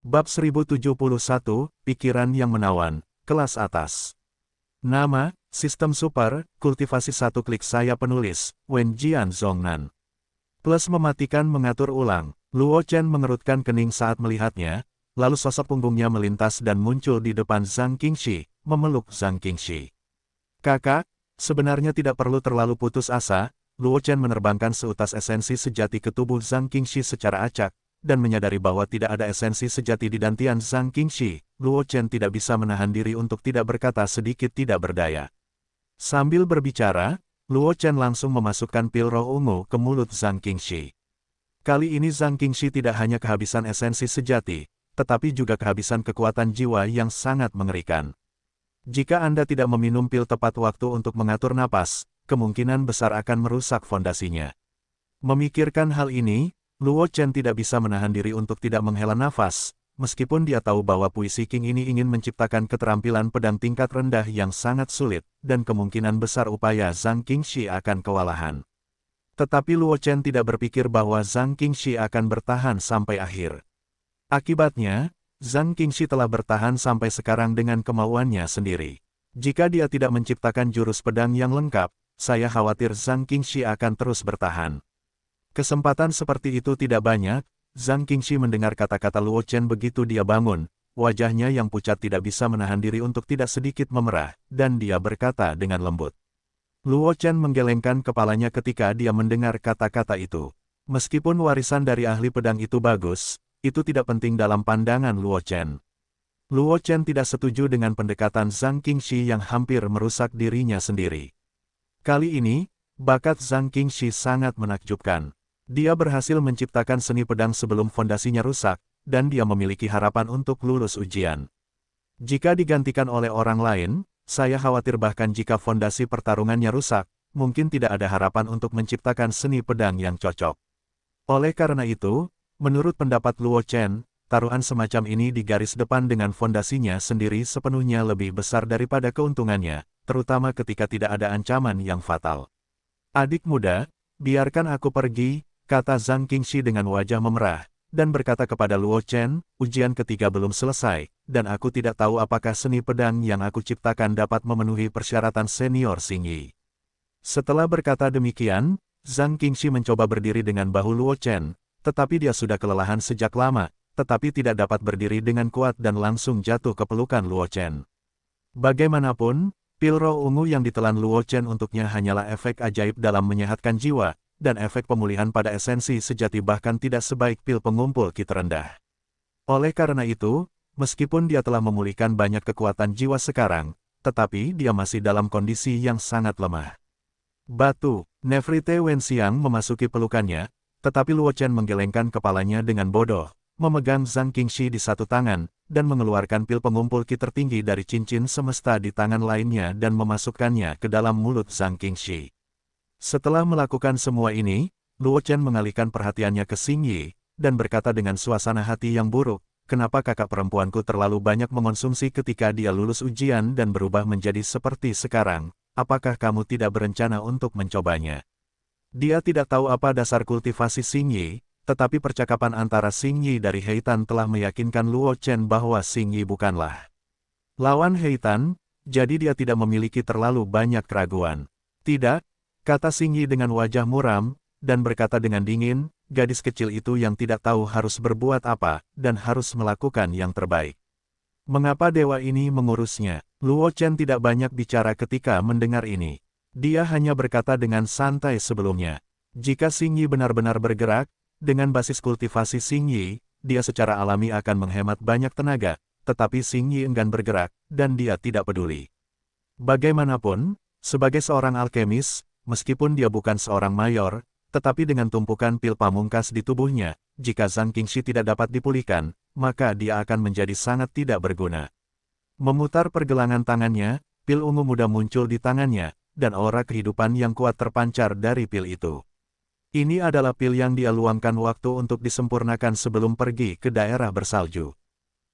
Bab 1071, Pikiran yang Menawan, Kelas Atas. Nama, Sistem Super, Kultivasi 1 klik saya penulis, Wen Jian Zhongnan. Plus mematikan mengatur ulang, Luo Chen mengerutkan kening saat melihatnya, lalu sosok punggungnya melintas dan muncul di depan Zhang Qingxi, memeluk Zhang Qingxi. Kakak, sebenarnya tidak perlu terlalu putus asa, Luo Chen menerbangkan seutas esensi sejati ke tubuh Zhang Qingxi secara acak, dan menyadari bahwa tidak ada esensi sejati di dantian Zhang Qingxi, Luo Chen tidak bisa menahan diri untuk tidak berkata sedikit tidak berdaya. Sambil berbicara, Luo Chen langsung memasukkan pil roh ungu ke mulut Zhang Qingxi. Kali ini Zhang Qingxi tidak hanya kehabisan esensi sejati, tetapi juga kehabisan kekuatan jiwa yang sangat mengerikan. Jika Anda tidak meminum pil tepat waktu untuk mengatur napas, kemungkinan besar akan merusak fondasinya. Memikirkan hal ini, Luo Chen tidak bisa menahan diri untuk tidak menghela nafas, meskipun dia tahu bahwa puisi Qing ini ingin menciptakan keterampilan pedang tingkat rendah yang sangat sulit, dan kemungkinan besar upaya Zhang Qingxi akan kewalahan. Tetapi Luo Chen tidak berpikir bahwa Zhang Qingxi akan bertahan sampai akhir. Akibatnya, Zhang Qingxi telah bertahan sampai sekarang dengan kemauannya sendiri. Jika dia tidak menciptakan jurus pedang yang lengkap, saya khawatir Zhang Qingxi akan terus bertahan. Kesempatan seperti itu tidak banyak. Zhang Qingxi mendengar kata-kata Luo Chen begitu dia bangun, wajahnya yang pucat tidak bisa menahan diri untuk tidak sedikit memerah, dan dia berkata dengan lembut. Luo Chen menggelengkan kepalanya ketika dia mendengar kata-kata itu. Meskipun warisan dari ahli pedang itu bagus, itu tidak penting dalam pandangan Luo Chen. Luo Chen tidak setuju dengan pendekatan Zhang Qingxi yang hampir merusak dirinya sendiri. Kali ini, bakat Zhang Qingxi sangat menakjubkan. Dia berhasil menciptakan seni pedang sebelum fondasinya rusak, dan dia memiliki harapan untuk lulus ujian. Jika digantikan oleh orang lain, saya khawatir bahkan jika fondasi pertarungannya rusak, mungkin tidak ada harapan untuk menciptakan seni pedang yang cocok. Oleh karena itu, menurut pendapat Luo Chen, taruhan semacam ini di garis depan dengan fondasinya sendiri sepenuhnya lebih besar daripada keuntungannya, terutama ketika tidak ada ancaman yang fatal. Adik muda, biarkan aku pergi, kata Zhang Qingxi dengan wajah memerah, dan berkata kepada Luo Chen, ujian ketiga belum selesai, dan aku tidak tahu apakah seni pedang yang aku ciptakan dapat memenuhi persyaratan senior Xingyi. Setelah berkata demikian, Zhang Qingxi mencoba berdiri dengan bahu Luo Chen, tetapi dia sudah kelelahan sejak lama, tetapi tidak dapat berdiri dengan kuat dan langsung jatuh ke pelukan Luo Chen. Bagaimanapun, pil roh ungu yang ditelan Luo Chen untuknya hanyalah efek ajaib dalam menyehatkan jiwa, dan efek pemulihan pada esensi sejati bahkan tidak sebaik pil pengumpul Qi terendah. Oleh karena itu, meskipun dia telah memulihkan banyak kekuatan jiwa sekarang, tetapi dia masih dalam kondisi yang sangat lemah. Batu, Nefrite Wenxiang memasuki pelukannya, tetapi Luo Chen menggelengkan kepalanya dengan bodoh, memegang Zhang Qingxi di satu tangan, dan mengeluarkan pil pengumpul Qi tertinggi dari cincin semesta di tangan lainnya dan memasukkannya ke dalam mulut Zhang Qingxi. Setelah melakukan semua ini, Luo Chen mengalihkan perhatiannya ke Xingyi, dan berkata dengan suasana hati yang buruk, kenapa kakak perempuanku terlalu banyak mengonsumsi ketika dia lulus ujian dan berubah menjadi seperti sekarang, apakah kamu tidak berencana untuk mencobanya? Dia tidak tahu apa dasar kultivasi Xingyi, tetapi percakapan antara Xingyi dari Heitan telah meyakinkan Luo Chen bahwa Xingyi bukanlah lawan Heitan, jadi dia tidak memiliki terlalu banyak keraguan. Tidak, kata Xingyi dengan wajah muram, dan berkata dengan dingin, gadis kecil itu yang tidak tahu harus berbuat apa, dan harus melakukan yang terbaik. Mengapa dewa ini mengurusnya? Luo Chen tidak banyak bicara ketika mendengar ini. Dia hanya berkata dengan santai sebelumnya. Jika Xingyi benar-benar bergerak, dengan basis kultivasi Xingyi, dia secara alami akan menghemat banyak tenaga, tetapi Xingyi enggan bergerak, dan dia tidak peduli. Bagaimanapun, sebagai seorang alkemis, meskipun dia bukan seorang mayor, tetapi dengan tumpukan pil pamungkas di tubuhnya, jika Zhang Qingxi tidak dapat dipulihkan, maka dia akan menjadi sangat tidak berguna. Memutar pergelangan tangannya, pil ungu muda muncul di tangannya, dan aura kehidupan yang kuat terpancar dari pil itu. Ini adalah pil yang dia luangkan waktu untuk disempurnakan sebelum pergi ke daerah bersalju.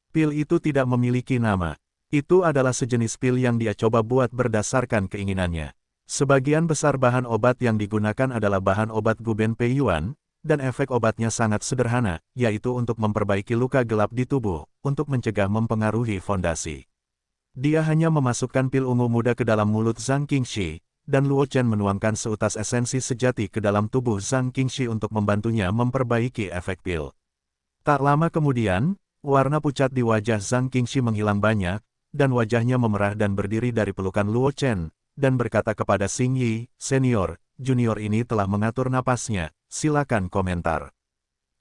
Pil itu tidak memiliki nama. Itu adalah sejenis pil yang dia coba buat berdasarkan keinginannya. Sebagian besar bahan obat yang digunakan adalah bahan obat Guben Peiyuan, dan efek obatnya sangat sederhana, yaitu untuk memperbaiki luka gelap di tubuh, untuk mencegah mempengaruhi fondasi. Dia hanya memasukkan pil ungu muda ke dalam mulut Zhang Qingxi, dan Luo Chen menuangkan seutas esensi sejati ke dalam tubuh Zhang Qingxi untuk membantunya memperbaiki efek pil. Tak lama kemudian, warna pucat di wajah Zhang Qingxi menghilang banyak, dan wajahnya memerah dan berdiri dari pelukan Luo Chen, dan berkata kepada Xing Yi, "Senior, junior ini telah mengatur napasnya, silakan komentar."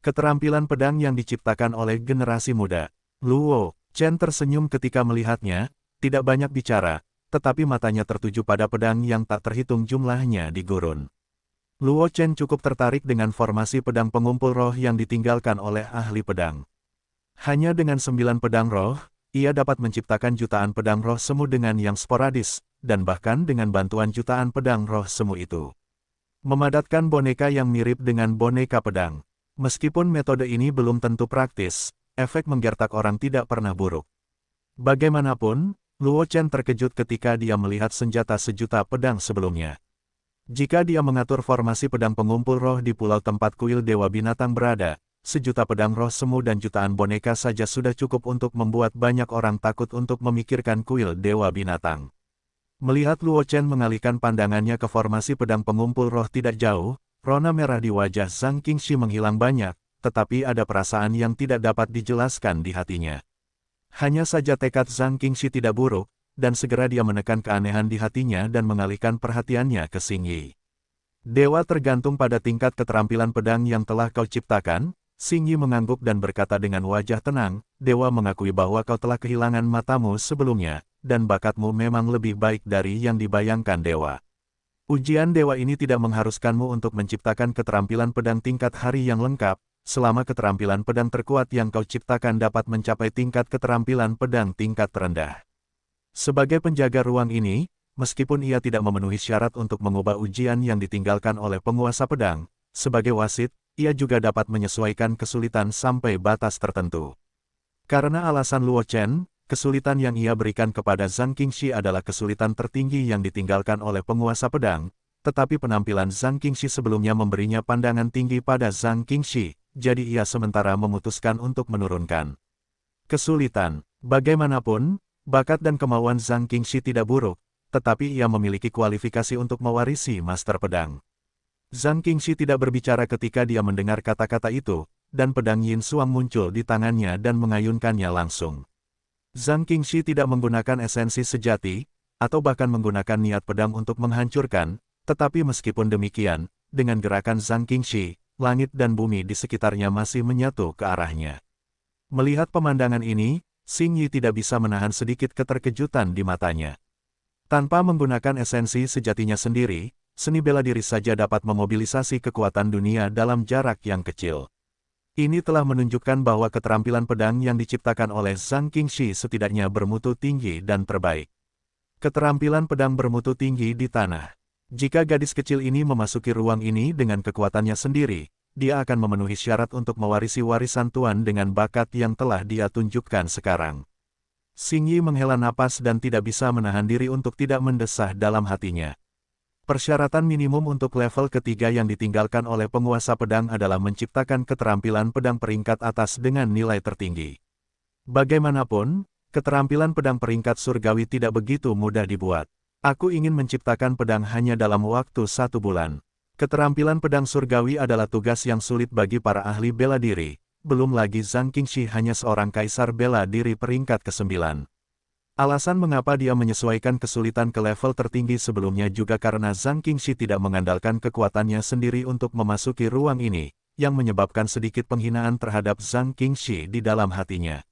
Keterampilan pedang yang diciptakan oleh generasi muda. Luo Chen tersenyum ketika melihatnya, tidak banyak bicara, tetapi matanya tertuju pada pedang yang tak terhitung jumlahnya di gurun. Luo Chen cukup tertarik dengan formasi pedang pengumpul roh yang ditinggalkan oleh ahli pedang. Hanya dengan 9 pedang roh, ia dapat menciptakan jutaan pedang roh semu dengan yang sporadis, dan bahkan dengan bantuan jutaan pedang roh semu itu memadatkan boneka yang mirip dengan boneka pedang. Meskipun metode ini belum tentu praktis, efek menggertak orang tidak pernah buruk. Bagaimanapun, Luo Chen terkejut ketika dia melihat senjata sejuta pedang sebelumnya. Jika dia mengatur formasi pedang pengumpul roh di pulau tempat kuil Dewa Binatang berada, sejuta pedang roh semu dan jutaan boneka saja sudah cukup untuk membuat banyak orang takut untuk memikirkan kuil Dewa Binatang. Melihat Luo Chen mengalihkan pandangannya ke formasi pedang pengumpul roh tidak jauh, rona merah di wajah Zhang Qingxi menghilang banyak, tetapi ada perasaan yang tidak dapat dijelaskan di hatinya. Hanya saja tekad Zhang Qingxi tidak buruk, dan segera dia menekan keanehan di hatinya dan mengalihkan perhatiannya ke Xing Yi. "Dewa tergantung pada tingkat keterampilan pedang yang telah kau ciptakan." Xing Yi mengangguk dan berkata dengan wajah tenang, "Dewa mengakui bahwa kau telah kehilangan matamu sebelumnya, dan bakatmu memang lebih baik dari yang dibayangkan Dewa. Ujian Dewa ini tidak mengharuskanmu untuk menciptakan keterampilan pedang tingkat hari yang lengkap, selama keterampilan pedang terkuat yang kau ciptakan dapat mencapai tingkat keterampilan pedang tingkat terendah." Sebagai penjaga ruang ini, meskipun ia tidak memenuhi syarat untuk mengubah ujian yang ditinggalkan oleh penguasa pedang, sebagai wasit, ia juga dapat menyesuaikan kesulitan sampai batas tertentu. Karena alasan Luo Chen, kesulitan yang ia berikan kepada Zhang Qingxi adalah kesulitan tertinggi yang ditinggalkan oleh penguasa pedang, tetapi penampilan Zhang Qingxi sebelumnya memberinya pandangan tinggi pada Zhang Qingxi, jadi ia sementara memutuskan untuk menurunkan kesulitan. Bagaimanapun, bakat dan kemauan Zhang Qingxi tidak buruk, tetapi ia memiliki kualifikasi untuk mewarisi master pedang. Zhang Qingxi tidak berbicara ketika dia mendengar kata-kata itu, dan pedang Yin Xuang muncul di tangannya dan mengayunkannya langsung. Zhang Qingxi tidak menggunakan esensi sejati, atau bahkan menggunakan niat pedang untuk menghancurkan, tetapi meskipun demikian, dengan gerakan Zhang Qingxi, langit dan bumi di sekitarnya masih menyatu ke arahnya. Melihat pemandangan ini, Xing Yi tidak bisa menahan sedikit keterkejutan di matanya. Tanpa menggunakan esensi sejatinya sendiri, seni bela diri saja dapat memobilisasi kekuatan dunia dalam jarak yang kecil. Ini telah menunjukkan bahwa keterampilan pedang yang diciptakan oleh Zhang Qingxi setidaknya bermutu tinggi dan terbaik. Keterampilan pedang bermutu tinggi di tanah. Jika gadis kecil ini memasuki ruang ini dengan kekuatannya sendiri, dia akan memenuhi syarat untuk mewarisi warisan tuan dengan bakat yang telah dia tunjukkan sekarang. Xing Yi menghela napas dan tidak bisa menahan diri untuk tidak mendesah dalam hatinya. Persyaratan minimum untuk level ketiga yang ditinggalkan oleh penguasa pedang adalah menciptakan keterampilan pedang peringkat atas dengan nilai tertinggi. Bagaimanapun, keterampilan pedang peringkat surgawi tidak begitu mudah dibuat. Aku ingin menciptakan pedang hanya dalam waktu 1 bulan. Keterampilan pedang surgawi adalah tugas yang sulit bagi para ahli bela diri, belum lagi Zhang Qingxi hanya seorang kaisar bela diri peringkat ke-9. Alasan mengapa dia menyesuaikan kesulitan ke level tertinggi sebelumnya juga karena Zhang Qingxi tidak mengandalkan kekuatannya sendiri untuk memasuki ruang ini, yang menyebabkan sedikit penghinaan terhadap Zhang Qingxi di dalam hatinya.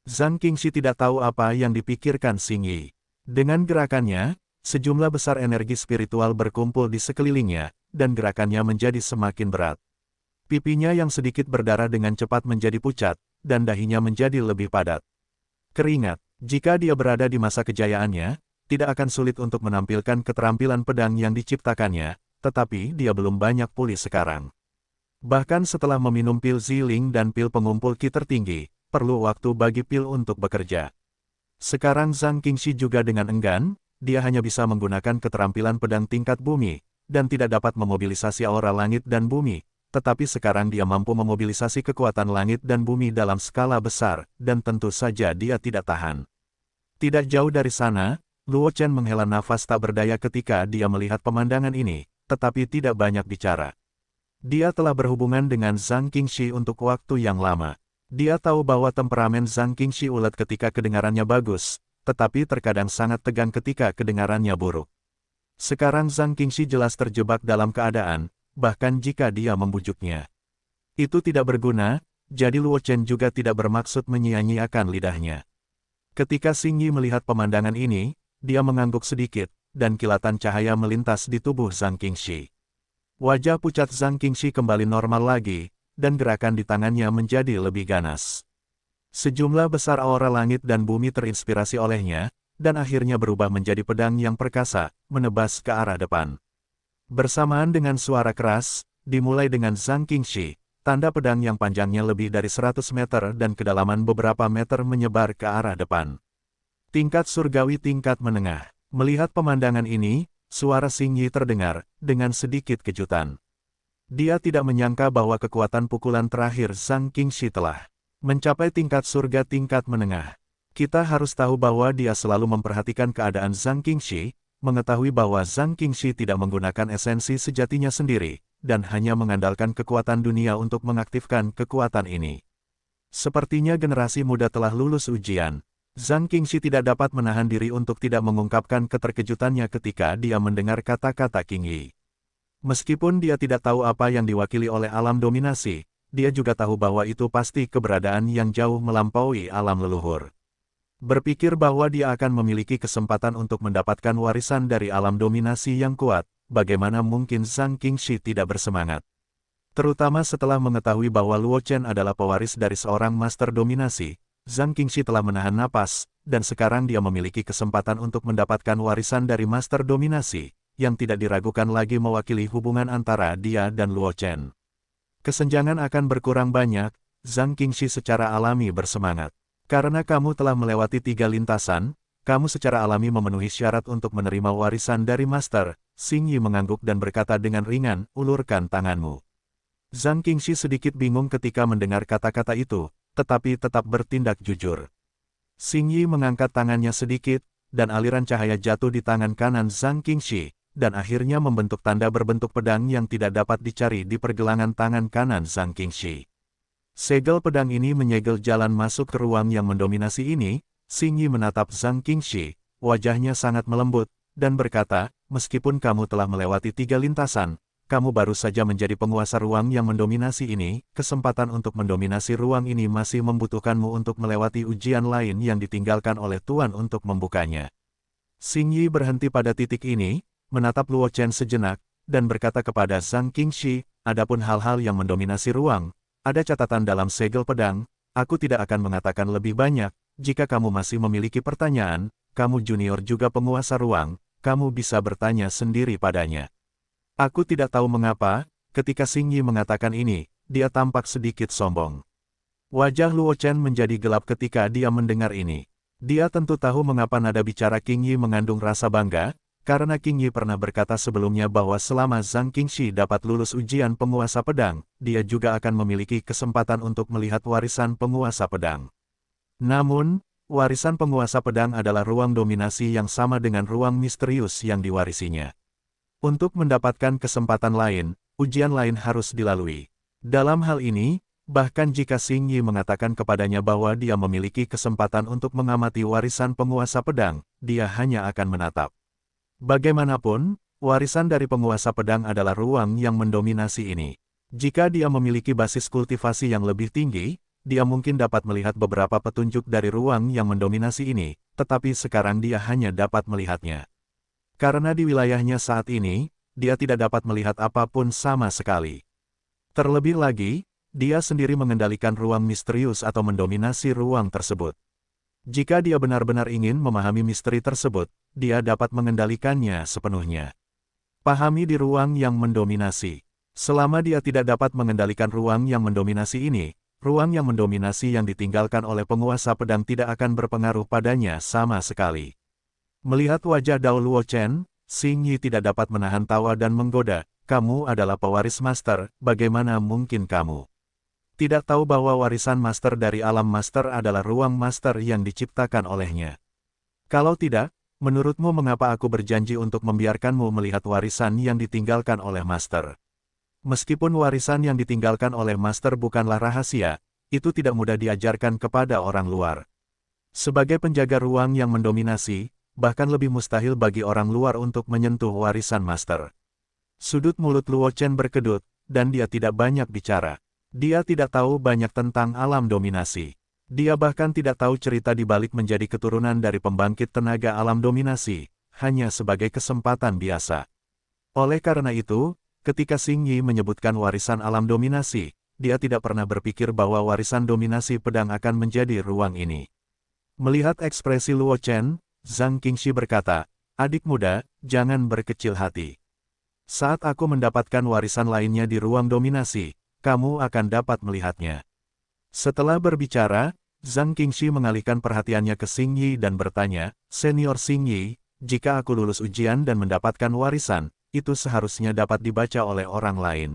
Zhang Qingxi tidak tahu apa yang dipikirkan Xing Yi. Dengan gerakannya, sejumlah besar energi spiritual berkumpul di sekelilingnya, dan gerakannya menjadi semakin berat. Pipinya yang sedikit berdarah dengan cepat menjadi pucat, dan dahinya menjadi lebih padat. Keringat. Jika dia berada di masa kejayaannya, tidak akan sulit untuk menampilkan keterampilan pedang yang diciptakannya, tetapi dia belum banyak pulih sekarang. Bahkan setelah meminum pil Ziling dan pil pengumpul ki tertinggi, perlu waktu bagi pil untuk bekerja. Sekarang Zhang Qingxi juga dengan enggan, dia hanya bisa menggunakan keterampilan pedang tingkat bumi, dan tidak dapat memobilisasi aura langit dan bumi, tetapi sekarang dia mampu memobilisasi kekuatan langit dan bumi dalam skala besar, dan tentu saja dia tidak tahan. Tidak jauh dari sana, Luo Chen menghela nafas tak berdaya ketika dia melihat pemandangan ini, tetapi tidak banyak bicara. Dia telah berhubungan dengan Zhang Qingxi untuk waktu yang lama. Dia tahu bahwa temperamen Zhang Qingxi ulet ketika kedengarannya bagus, tetapi terkadang sangat tegang ketika kedengarannya buruk. Sekarang Zhang Qingxi jelas terjebak dalam keadaan, bahkan jika dia membujuknya. Itu tidak berguna, jadi Luo Chen juga tidak bermaksud menyia-nyiakan lidahnya. Ketika Xing Yi melihat pemandangan ini, dia mengangguk sedikit, dan kilatan cahaya melintas di tubuh Zhang Qingxi. Wajah pucat Zhang Qingxi kembali normal lagi, dan gerakan di tangannya menjadi lebih ganas. Sejumlah besar aura langit dan bumi terinspirasi olehnya, dan akhirnya berubah menjadi pedang yang perkasa, menebas ke arah depan. Bersamaan dengan suara keras, dimulai dengan Zhang Qingxi, tanda pedang yang panjangnya lebih dari 100 meter dan kedalaman beberapa meter menyebar ke arah depan. Tingkat surgawi tingkat menengah. Melihat pemandangan ini, suara Xing Yi terdengar, dengan sedikit kejutan. Dia tidak menyangka bahwa kekuatan pukulan terakhir Zhang Qingxi telah mencapai tingkat surga tingkat menengah. Kita harus tahu bahwa dia selalu memperhatikan keadaan Zhang Qingxi, mengetahui bahwa Zhang Qingxi tidak menggunakan esensi sejatinya sendiri, dan hanya mengandalkan kekuatan dunia untuk mengaktifkan kekuatan ini. Sepertinya generasi muda telah lulus ujian. Zhang Qingxi tidak dapat menahan diri untuk tidak mengungkapkan keterkejutannya ketika dia mendengar kata-kata Qing Yi. Meskipun dia tidak tahu apa yang diwakili oleh alam dominasi, dia juga tahu bahwa itu pasti keberadaan yang jauh melampaui alam leluhur. Berpikir bahwa dia akan memiliki kesempatan untuk mendapatkan warisan dari alam dominasi yang kuat, bagaimana mungkin Zhang Qingxi tidak bersemangat? Terutama setelah mengetahui bahwa Luo Chen adalah pewaris dari seorang master dominasi, Zhang Qingxi telah menahan napas, dan sekarang dia memiliki kesempatan untuk mendapatkan warisan dari master dominasi, yang tidak diragukan lagi mewakili hubungan antara dia dan Luo Chen. Kesenjangan akan berkurang banyak, Zhang Qingxi secara alami bersemangat. Karena kamu telah melewati 3 lintasan, kamu secara alami memenuhi syarat untuk menerima warisan dari master. Xing Yi mengangguk dan berkata dengan ringan, ulurkan tanganmu. Zhang Qingxi sedikit bingung ketika mendengar kata-kata itu, tetapi tetap bertindak jujur. Xing Yi mengangkat tangannya sedikit, dan aliran cahaya jatuh di tangan kanan Zhang Qingxi, dan akhirnya membentuk tanda berbentuk pedang yang tidak dapat dicari di pergelangan tangan kanan Zhang Qingxi. Segel pedang ini menyegel jalan masuk ke ruang yang mendominasi ini. Xing Yi menatap Zhang Qingxi, wajahnya sangat melembut, dan berkata, meskipun kamu telah melewati 3 lintasan, kamu baru saja menjadi penguasa ruang yang mendominasi ini, kesempatan untuk mendominasi ruang ini masih membutuhkanmu untuk melewati ujian lain yang ditinggalkan oleh Tuan untuk membukanya. Xing Yi berhenti pada titik ini, menatap Luo Chen sejenak, dan berkata kepada Zhang Qingxi, adapun hal-hal yang mendominasi ruang, ada catatan dalam segel pedang, aku tidak akan mengatakan lebih banyak, jika kamu masih memiliki pertanyaan, kamu junior juga penguasa ruang, kamu bisa bertanya sendiri padanya. Aku tidak tahu mengapa, ketika Xing Yi mengatakan ini, dia tampak sedikit sombong. Wajah Luo Chen menjadi gelap ketika dia mendengar ini. Dia tentu tahu mengapa nada bicara Qing Yi mengandung rasa bangga, karena Qing Yi pernah berkata sebelumnya bahwa selama Zhang Qingxi dapat lulus ujian penguasa pedang, dia juga akan memiliki kesempatan untuk melihat warisan penguasa pedang. Namun, warisan penguasa pedang adalah ruang dominasi yang sama dengan ruang misterius yang diwarisinya. Untuk mendapatkan kesempatan lain, ujian lain harus dilalui. Dalam hal ini, bahkan jika Xing Yi mengatakan kepadanya bahwa dia memiliki kesempatan untuk mengamati warisan penguasa pedang, dia hanya akan menatap. Bagaimanapun, warisan dari penguasa pedang adalah ruang yang mendominasi ini. Jika dia memiliki basis kultivasi yang lebih tinggi, dia mungkin dapat melihat beberapa petunjuk dari ruang yang mendominasi ini, tetapi sekarang dia hanya dapat melihatnya. Karena di wilayahnya saat ini, dia tidak dapat melihat apapun sama sekali. Terlebih lagi, dia sendiri mengendalikan ruang misterius atau mendominasi ruang tersebut. Jika dia benar-benar ingin memahami misteri tersebut, dia dapat mengendalikannya sepenuhnya. Pahami di ruang yang mendominasi. Selama dia tidak dapat mengendalikan ruang yang mendominasi ini, ruang yang mendominasi yang ditinggalkan oleh penguasa pedang tidak akan berpengaruh padanya sama sekali. Melihat wajah Dao Luo Chen, Xing Yi tidak dapat menahan tawa dan menggoda, kamu adalah pewaris master, bagaimana mungkin kamu tidak tahu bahwa warisan master dari alam master adalah ruang master yang diciptakan olehnya? Kalau tidak, menurutmu mengapa aku berjanji untuk membiarkanmu melihat warisan yang ditinggalkan oleh master? Meskipun warisan yang ditinggalkan oleh master bukanlah rahasia, itu tidak mudah diajarkan kepada orang luar. Sebagai penjaga ruang yang mendominasi, bahkan lebih mustahil bagi orang luar untuk menyentuh warisan master. Sudut mulut Luo Chen berkedut, dan dia tidak banyak bicara. Dia tidak tahu banyak tentang alam dominasi. Dia bahkan tidak tahu cerita di balik menjadi keturunan dari pembangkit tenaga alam dominasi, hanya sebagai kesempatan biasa. Oleh karena itu, ketika Xing Yi menyebutkan warisan alam dominasi, dia tidak pernah berpikir bahwa warisan dominasi pedang akan menjadi ruang ini. Melihat ekspresi Luo Chen, Zhang Qingxi berkata, "Adik muda, jangan berkecil hati. Saat aku mendapatkan warisan lainnya di ruang dominasi, kamu akan dapat melihatnya." Setelah berbicara, Zhang Qingxi mengalihkan perhatiannya ke Xing Yi dan bertanya, "Senior Xing Yi, jika aku lulus ujian dan mendapatkan warisan, itu seharusnya dapat dibaca oleh orang lain.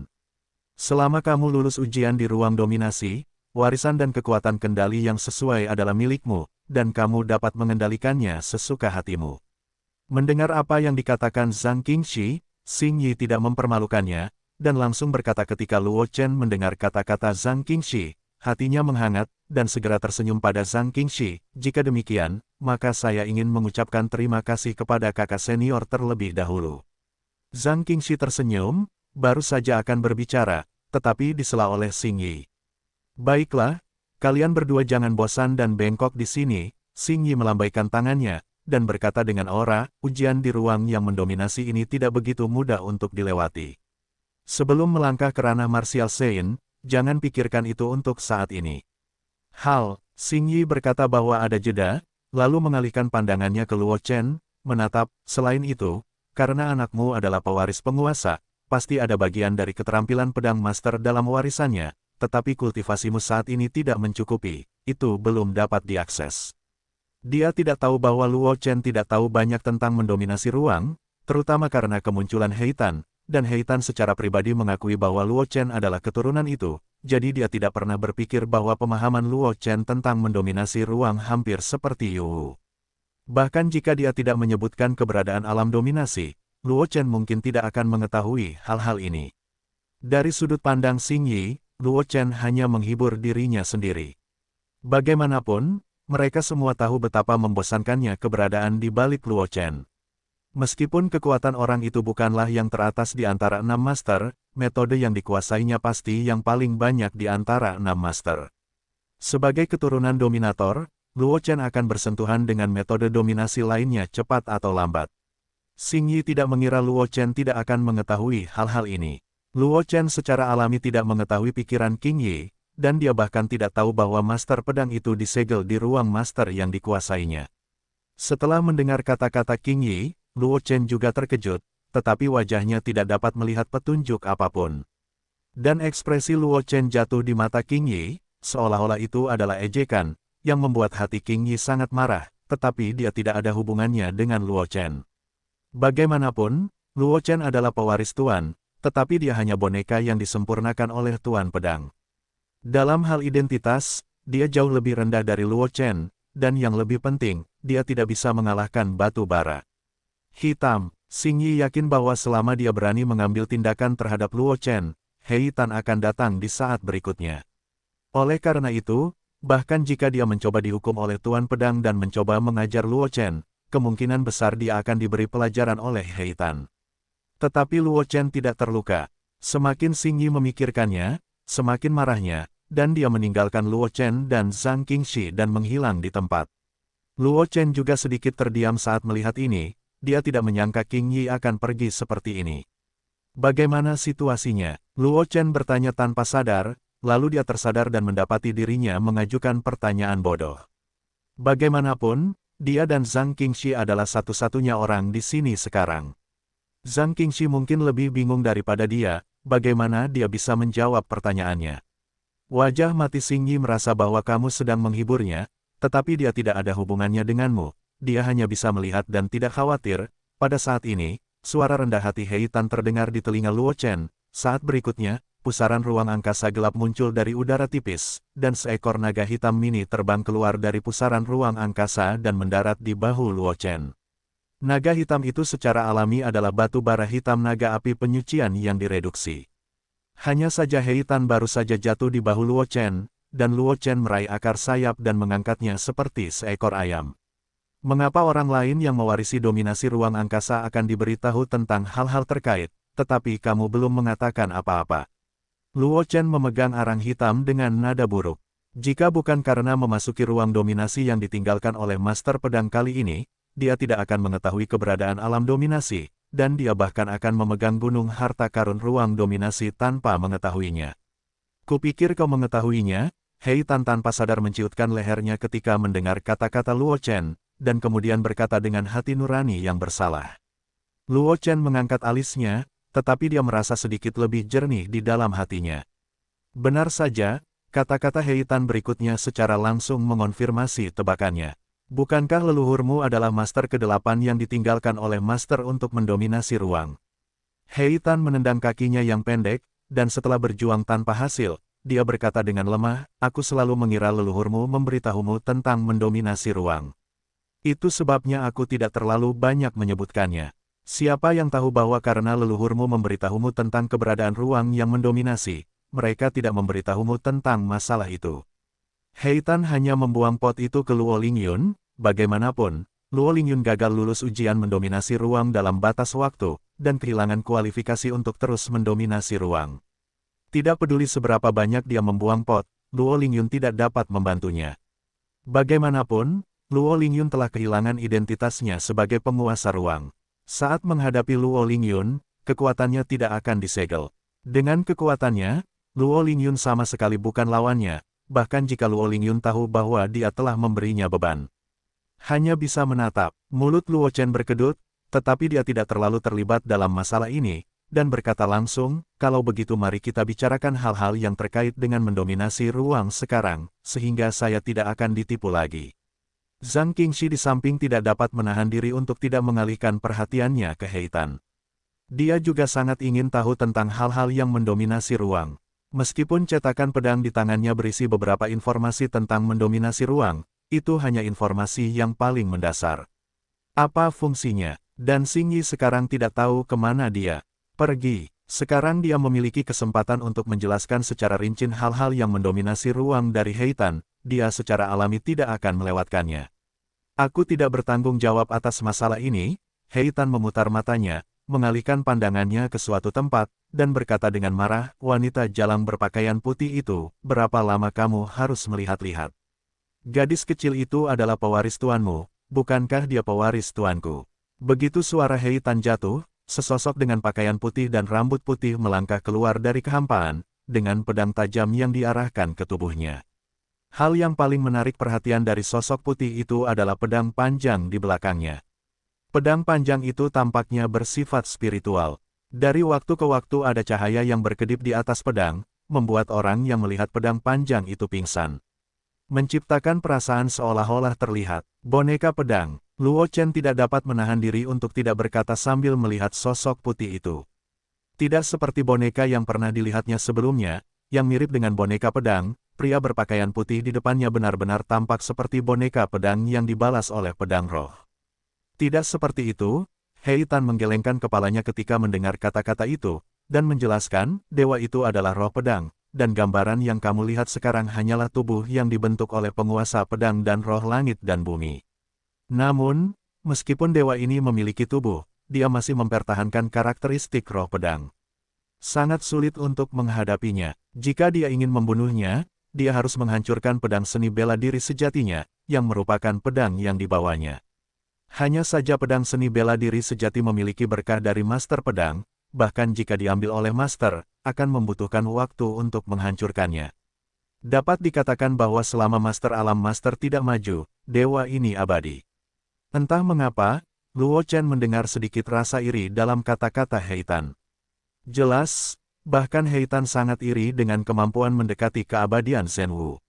Selama kamu lulus ujian di ruang dominasi, warisan dan kekuatan kendali yang sesuai adalah milikmu, dan kamu dapat mengendalikannya sesuka hatimu." Mendengar apa yang dikatakan Zhang Qingxi, Xing Yi tidak mempermalukannya, dan langsung berkata ketika Luo Chen mendengar kata-kata Zhang Qingxi, hatinya menghangat, dan segera tersenyum pada Zhang Qingxi. "Jika demikian, maka saya ingin mengucapkan terima kasih kepada kakak senior terlebih dahulu." Zhang Qingxi tersenyum, baru saja akan berbicara, tetapi disela oleh Xing Yi. "Baiklah, kalian berdua jangan bosan dan bengkok di sini." Xing Yi melambaikan tangannya, dan berkata dengan aura, "Ujian di ruang yang mendominasi ini tidak begitu mudah untuk dilewati. Sebelum melangkah ke ranah martial Sein, jangan pikirkan itu untuk saat ini." Xing Yi berkata bahwa ada jeda, lalu mengalihkan pandangannya ke Luo Chen, menatap, "Selain itu, karena anakmu adalah pewaris penguasa, pasti ada bagian dari keterampilan pedang master dalam warisannya, tetapi kultivasimu saat ini tidak mencukupi, itu belum dapat diakses." Dia tidak tahu bahwa Luo Chen tidak tahu banyak tentang mendominasi ruang, terutama karena kemunculan Heitan, dan Heitan secara pribadi mengakui bahwa Luo Chen adalah keturunan itu, jadi dia tidak pernah berpikir bahwa pemahaman Luo Chen tentang mendominasi ruang hampir seperti Yu. Bahkan jika dia tidak menyebutkan keberadaan alam dominasi, Luo Chen mungkin tidak akan mengetahui hal-hal ini. Dari sudut pandang Xing Yi, Luo Chen hanya menghibur dirinya sendiri. Bagaimanapun, mereka semua tahu betapa membosankannya keberadaan di balik Luo Chen. Meskipun kekuatan orang itu bukanlah yang teratas di antara 6 master, metode yang dikuasainya pasti yang paling banyak di antara 6 master. Sebagai keturunan dominator, Luo Chen akan bersentuhan dengan metode dominasi lainnya cepat atau lambat. Xing Yi tidak mengira Luo Chen tidak akan mengetahui hal-hal ini. Luo Chen secara alami tidak mengetahui pikiran Qing Yi, dan dia bahkan tidak tahu bahwa master pedang itu disegel di ruang master yang dikuasainya. Setelah mendengar kata-kata Qing Yi, Luo Chen juga terkejut, tetapi wajahnya tidak dapat melihat petunjuk apapun. Dan ekspresi Luo Chen jatuh di mata Qing Yi, seolah-olah itu adalah ejekan, yang membuat hati Qing Yi sangat marah, tetapi dia tidak ada hubungannya dengan Luo Chen. Bagaimanapun, Luo Chen adalah pewaris tuan, tetapi dia hanya boneka yang disempurnakan oleh tuan pedang. Dalam hal identitas, dia jauh lebih rendah dari Luo Chen, dan yang lebih penting, dia tidak bisa mengalahkan batu bara hitam. Xing Yi yakin bahwa selama dia berani mengambil tindakan terhadap Luo Chen, Heitan akan datang di saat berikutnya. Oleh karena itu, bahkan jika dia mencoba dihukum oleh Tuan Pedang dan mencoba mengajar Luo Chen, kemungkinan besar dia akan diberi pelajaran oleh Heitan. Tetapi Luo Chen tidak terluka. Semakin Xing Yi memikirkannya, semakin marahnya, dan dia meninggalkan Luo Chen dan Zhang Qingxi dan menghilang di tempat. Luo Chen juga sedikit terdiam saat melihat ini. Dia tidak menyangka Qing Yi akan pergi seperti ini. "Bagaimana situasinya?" Luo Chen bertanya tanpa sadar, lalu dia tersadar dan mendapati dirinya mengajukan pertanyaan bodoh. Bagaimanapun, dia dan Zhang Qingxi adalah satu-satunya orang di sini sekarang. Zhang Qingxi mungkin lebih bingung daripada dia, bagaimana dia bisa menjawab pertanyaannya. Wajah mati Xing Yi merasa bahwa kamu sedang menghiburnya, tetapi dia tidak ada hubungannya denganmu. Dia hanya bisa melihat dan tidak khawatir. Pada saat ini, Suara rendah hati Heitan terdengar di telinga Luo Chen. Saat berikutnya, pusaran ruang angkasa gelap muncul dari udara tipis, dan seekor naga hitam mini terbang keluar dari pusaran ruang angkasa dan mendarat di bahu Luo Chen. Naga hitam itu secara alami adalah batu bara hitam naga api penyucian yang direduksi. Hanya saja Heitan baru saja jatuh di bahu Luo Chen, dan Luo Chen meraih akar sayap dan mengangkatnya seperti seekor ayam. Mengapa orang lain yang mewarisi dominasi ruang angkasa akan diberitahu tentang hal-hal terkait, tetapi kamu belum mengatakan apa-apa? Luo Chen memegang arang hitam dengan nada buruk. Jika bukan karena memasuki ruang dominasi yang ditinggalkan oleh Master Pedang kali ini, dia tidak akan mengetahui keberadaan alam dominasi, dan dia bahkan akan memegang gunung harta karun ruang dominasi tanpa mengetahuinya. Kupikir kau mengetahuinya. Heitan tanpa sadar menciutkan lehernya ketika mendengar kata-kata Luo Chen, dan kemudian berkata dengan hati nurani yang bersalah. Luo Chen mengangkat alisnya, tetapi dia merasa sedikit lebih jernih di dalam hatinya. Benar saja, kata-kata Heitan berikutnya secara langsung mengonfirmasi tebakannya. Bukankah leluhurmu adalah Master ke-8 yang ditinggalkan oleh Master untuk mendominasi ruang? Heitan menendang kakinya yang pendek, dan setelah berjuang tanpa hasil, dia berkata dengan lemah, aku selalu mengira leluhurmu memberitahumu tentang mendominasi ruang. Itu sebabnya aku tidak terlalu banyak menyebutkannya. Siapa yang tahu bahwa karena leluhurmu memberitahumu tentang keberadaan ruang yang mendominasi, mereka tidak memberitahumu tentang masalah itu. Heitan hanya membuang pot itu ke Luo Lingyun. Bagaimanapun, Luo Lingyun gagal lulus ujian mendominasi ruang dalam batas waktu, dan kehilangan kualifikasi untuk terus mendominasi ruang. Tidak peduli seberapa banyak dia membuang pot, Luo Lingyun tidak dapat membantunya. Bagaimanapun, Luo Lingyun telah kehilangan identitasnya sebagai penguasa ruang. Saat menghadapi Luo Lingyun, kekuatannya tidak akan disegel. Dengan kekuatannya, Luo Lingyun sama sekali bukan lawannya, bahkan jika Luo Lingyun tahu bahwa dia telah memberinya beban. Hanya bisa menatap. Mulut Luo Chen berkedut, tetapi dia tidak terlalu terlibat dalam masalah ini, dan berkata langsung, kalau begitu mari kita bicarakan hal-hal yang terkait dengan mendominasi ruang sekarang, sehingga saya tidak akan ditipu lagi. Zhang Qingxi di samping tidak dapat menahan diri untuk tidak mengalihkan perhatiannya ke Heitan. Dia juga sangat ingin tahu tentang hal-hal yang mendominasi ruang. Meskipun cetakan pedang di tangannya berisi beberapa informasi tentang mendominasi ruang, itu hanya informasi yang paling mendasar. Apa fungsinya? Dan Xing Yi sekarang tidak tahu kemana dia pergi. Sekarang dia memiliki kesempatan untuk menjelaskan secara rinci hal-hal yang mendominasi ruang dari Heitan, dia secara alami tidak akan melewatkannya. Aku tidak bertanggung jawab atas masalah ini. Heitan memutar matanya, mengalihkan pandangannya ke suatu tempat, dan berkata dengan marah, wanita jalang berpakaian putih itu, berapa lama kamu harus melihat-lihat? Gadis kecil itu adalah pewaris tuanmu, bukankah dia pewaris tuanku? Begitu suara Heitan jatuh, sesosok dengan pakaian putih dan rambut putih melangkah keluar dari kehampaan, dengan pedang tajam yang diarahkan ke tubuhnya. Hal yang paling menarik perhatian dari sosok putih itu adalah pedang panjang di belakangnya. Pedang panjang itu tampaknya bersifat spiritual. Dari waktu ke waktu ada cahaya yang berkedip di atas pedang, membuat orang yang melihat pedang panjang itu pingsan. Menciptakan perasaan seolah-olah terlihat. Boneka pedang. Luo Chen tidak dapat menahan diri untuk tidak berkata sambil melihat sosok putih itu. Tidak seperti boneka yang pernah dilihatnya sebelumnya, yang mirip dengan boneka pedang, pria berpakaian putih di depannya benar-benar tampak seperti boneka pedang yang dibalas oleh pedang roh. Tidak seperti itu, Heitan menggelengkan kepalanya ketika mendengar kata-kata itu, dan menjelaskan, dewa itu adalah roh pedang, dan gambaran yang kamu lihat sekarang hanyalah tubuh yang dibentuk oleh penguasa pedang dan roh langit dan bumi. Namun, meskipun dewa ini memiliki tubuh, dia masih mempertahankan karakteristik roh pedang. Sangat sulit untuk menghadapinya. Jika dia ingin membunuhnya, dia harus menghancurkan pedang seni bela diri sejatinya, yang merupakan pedang yang dibawanya. Hanya saja pedang seni bela diri sejati memiliki berkah dari master pedang, bahkan jika diambil oleh master, akan membutuhkan waktu untuk menghancurkannya. Dapat dikatakan bahwa selama master alam master tidak maju, dewa ini abadi. Entah mengapa, Luo Chen mendengar sedikit rasa iri dalam kata-kata Heitan. Jelas, bahkan Heitan sangat iri dengan kemampuan mendekati keabadian Shen Wu.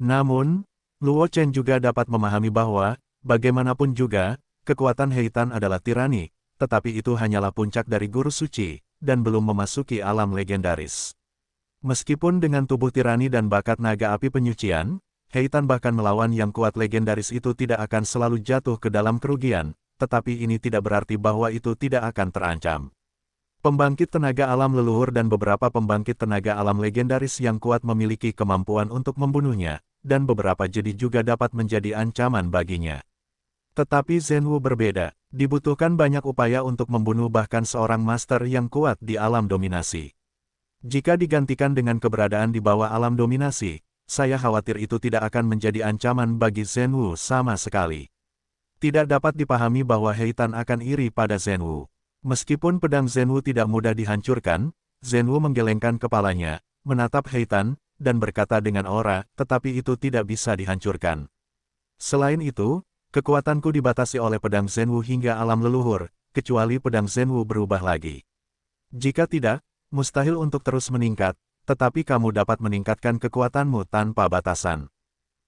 Namun, Luo Chen juga dapat memahami bahwa, bagaimanapun juga, kekuatan Heitan adalah tirani, tetapi itu hanyalah puncak dari guru suci, dan belum memasuki alam legendaris. Meskipun dengan tubuh tirani dan bakat naga api penyucian, Heitan bahkan melawan yang kuat legendaris itu tidak akan selalu jatuh ke dalam kerugian, tetapi ini tidak berarti bahwa itu tidak akan terancam. Pembangkit tenaga alam leluhur dan beberapa pembangkit tenaga alam legendaris yang kuat memiliki kemampuan untuk membunuhnya, dan beberapa jadi juga dapat menjadi ancaman baginya. Tetapi Zhenwu berbeda, dibutuhkan banyak upaya untuk membunuh bahkan seorang master yang kuat di alam dominasi. Jika digantikan dengan keberadaan di bawah alam dominasi, saya khawatir itu tidak akan menjadi ancaman bagi Zhenwu sama sekali. Tidak dapat dipahami bahwa Heitan akan iri pada Zhenwu. Meskipun pedang Zhenwu tidak mudah dihancurkan, Zhenwu menggelengkan kepalanya, menatap Heitan, dan berkata dengan aura, tetapi itu tidak bisa dihancurkan. Selain itu, kekuatanku dibatasi oleh pedang Zhenwu hingga alam leluhur, kecuali pedang Zhenwu berubah lagi. Jika tidak, mustahil untuk terus meningkat, tetapi kamu dapat meningkatkan kekuatanmu tanpa batasan.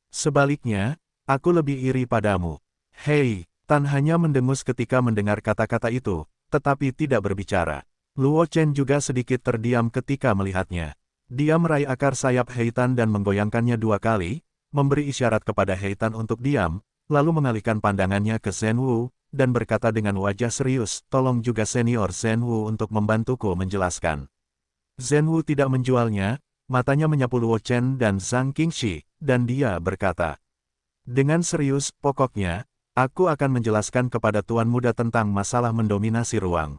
Sebaliknya, aku lebih iri padamu. Hei, Tan hanya mendengus ketika mendengar kata-kata itu, tetapi tidak berbicara. Luo Chen juga sedikit terdiam ketika melihatnya. Dia meraih akar sayap Heitan dan menggoyangkannya 2 kali, memberi isyarat kepada Heitan untuk diam, lalu mengalihkan pandangannya ke Zhenwu, dan berkata dengan wajah serius, tolong juga senior Zhenwu untuk membantuku menjelaskan. Zhenwu tidak menjualnya, matanya menyapu Luo Chen dan Zhang Qingxi, dan dia berkata, dengan serius, pokoknya, aku akan menjelaskan kepada Tuan Muda tentang masalah mendominasi ruang.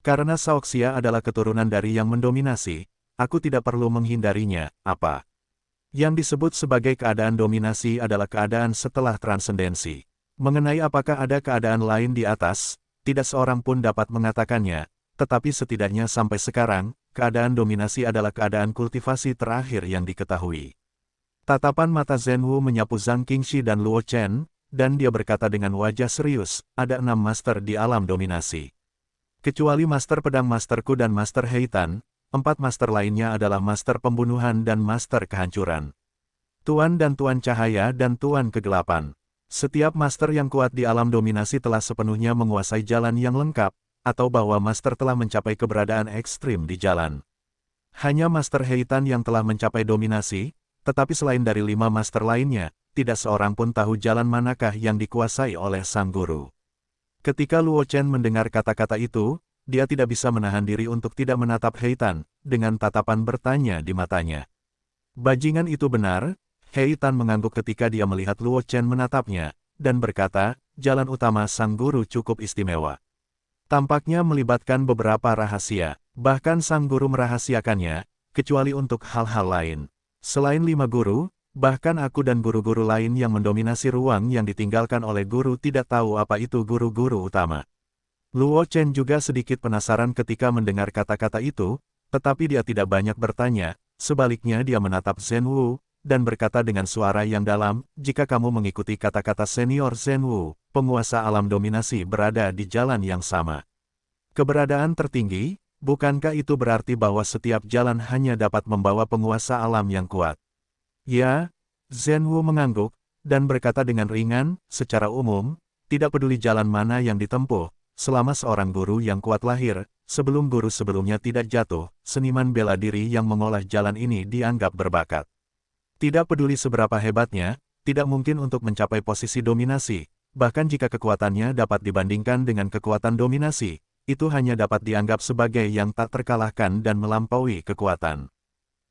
Karena Shaoxia adalah keturunan dari yang mendominasi, aku tidak perlu menghindarinya, apa? Yang disebut sebagai keadaan dominasi adalah keadaan setelah transendensi. Mengenai apakah ada keadaan lain di atas, tidak seorang pun dapat mengatakannya, tetapi setidaknya sampai sekarang, keadaan dominasi adalah keadaan kultivasi terakhir yang diketahui. Tatapan mata Zhenwu menyapu Zhang Qingxi dan Luo Chen, dan dia berkata dengan wajah serius, ada 6 master di alam dominasi. Kecuali master pedang masterku dan master Heitan, 4 master lainnya adalah master pembunuhan dan master kehancuran. Tuan dan Tuan Cahaya dan Tuan Kegelapan. Setiap master yang kuat di alam dominasi telah sepenuhnya menguasai jalan yang lengkap, atau bahwa master telah mencapai keberadaan ekstrim di jalan. Hanya master Heitan yang telah mencapai dominasi, tetapi selain dari 5 master lainnya, tidak seorang pun tahu jalan manakah yang dikuasai oleh sang guru. Ketika Luo Chen mendengar kata-kata itu, dia tidak bisa menahan diri untuk tidak menatap Heitan, dengan tatapan bertanya di matanya. Bajingan itu benar, Heitan mengangguk ketika dia melihat Luo Chen menatapnya, dan berkata, jalan utama sang guru cukup istimewa. Tampaknya melibatkan beberapa rahasia, bahkan sang guru merahasiakannya, kecuali untuk hal-hal lain. Selain 5 guru, bahkan aku dan guru-guru lain yang mendominasi ruang yang ditinggalkan oleh guru tidak tahu apa itu guru-guru utama. Luo Chen juga sedikit penasaran ketika mendengar kata-kata itu, tetapi dia tidak banyak bertanya, sebaliknya dia menatap Zhenwu, dan berkata dengan suara yang dalam, jika kamu mengikuti kata-kata senior Zhenwu, penguasa alam dominasi berada di jalan yang sama. Keberadaan tertinggi, bukankah itu berarti bahwa setiap jalan hanya dapat membawa penguasa alam yang kuat? Ya, Zhenwu mengangguk, dan berkata dengan ringan, secara umum, tidak peduli jalan mana yang ditempuh, selama seorang guru yang kuat lahir, sebelum guru sebelumnya tidak jatuh, seniman bela diri yang mengolah jalan ini dianggap berbakat. Tidak peduli seberapa hebatnya, tidak mungkin untuk mencapai posisi dominasi, bahkan jika kekuatannya dapat dibandingkan dengan kekuatan dominasi, itu hanya dapat dianggap sebagai yang tak terkalahkan dan melampaui kekuatan.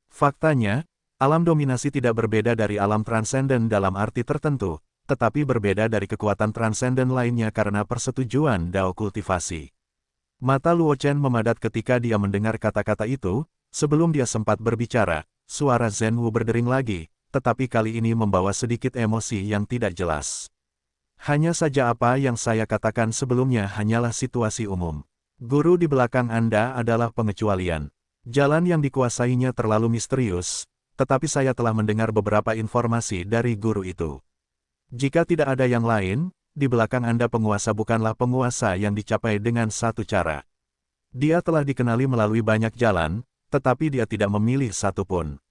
Faktanya, alam dominasi tidak berbeda dari alam transenden dalam arti tertentu, tetapi berbeda dari kekuatan transenden lainnya karena persetujuan Dao kultivasi. Mata Luo Chen memadat ketika dia mendengar kata-kata itu, sebelum dia sempat berbicara, suara Zhenwu berdering lagi, tetapi kali ini membawa sedikit emosi yang tidak jelas. Hanya saja apa yang saya katakan sebelumnya hanyalah situasi umum. Guru di belakang Anda adalah pengecualian. Jalan yang dikuasainya terlalu misterius, tetapi saya telah mendengar beberapa informasi dari guru itu. Jika tidak ada yang lain, di belakang Anda penguasa bukanlah penguasa yang dicapai dengan satu cara. Dia telah dikenali melalui banyak jalan, tetapi dia tidak memilih satu pun.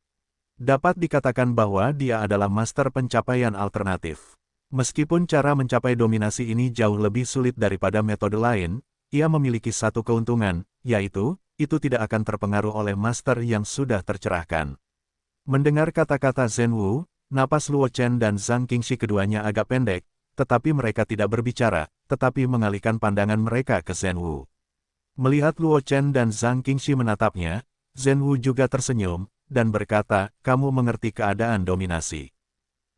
Dapat dikatakan bahwa dia adalah master pencapaian alternatif. Meskipun cara mencapai dominasi ini jauh lebih sulit daripada metode lain, ia memiliki satu keuntungan, yaitu, itu tidak akan terpengaruh oleh master yang sudah tercerahkan. Mendengar kata-kata Zhen Wu, napas Luo Chen dan Zhang Qingxi keduanya agak pendek, tetapi mereka tidak berbicara, tetapi mengalihkan pandangan mereka ke Zhen Wu. Melihat Luo Chen dan Zhang Qingxi menatapnya, Zhen Wu juga tersenyum, dan berkata, kamu mengerti keadaan dominasi.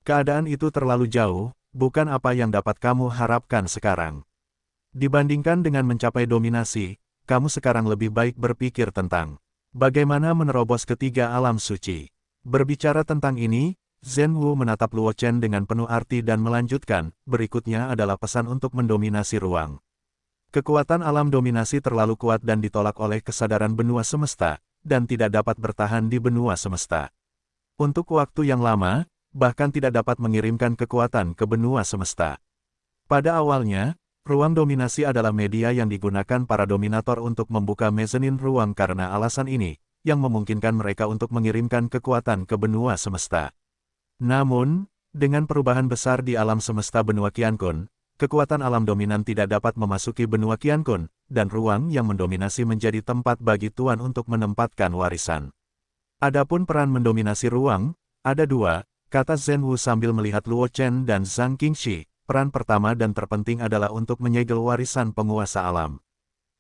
Keadaan itu terlalu jauh, bukan apa yang dapat kamu harapkan sekarang. Dibandingkan dengan mencapai dominasi, kamu sekarang lebih baik berpikir tentang bagaimana menerobos ketiga alam suci. Berbicara tentang ini, Zhen Wu menatap Luo Chen dengan penuh arti dan melanjutkan, berikutnya adalah pesan untuk mendominasi ruang. Kekuatan alam dominasi terlalu kuat dan ditolak oleh kesadaran benua semesta, dan tidak dapat bertahan di benua semesta. Untuk waktu yang lama, bahkan tidak dapat mengirimkan kekuatan ke benua semesta. Pada awalnya, ruang dominasi adalah media yang digunakan para dominator untuk membuka mezanin ruang karena alasan ini, yang memungkinkan mereka untuk mengirimkan kekuatan ke benua semesta. Namun, dengan perubahan besar di alam semesta benua Qiankun, kekuatan alam dominan tidak dapat memasuki benua Qiankun, dan ruang yang mendominasi menjadi tempat bagi Tuan untuk menempatkan warisan. Adapun peran mendominasi ruang, ada dua, kata Zhen Wu sambil melihat Luo Chen dan Zhang Qingxi. Peran pertama dan terpenting adalah untuk menyegel warisan penguasa alam.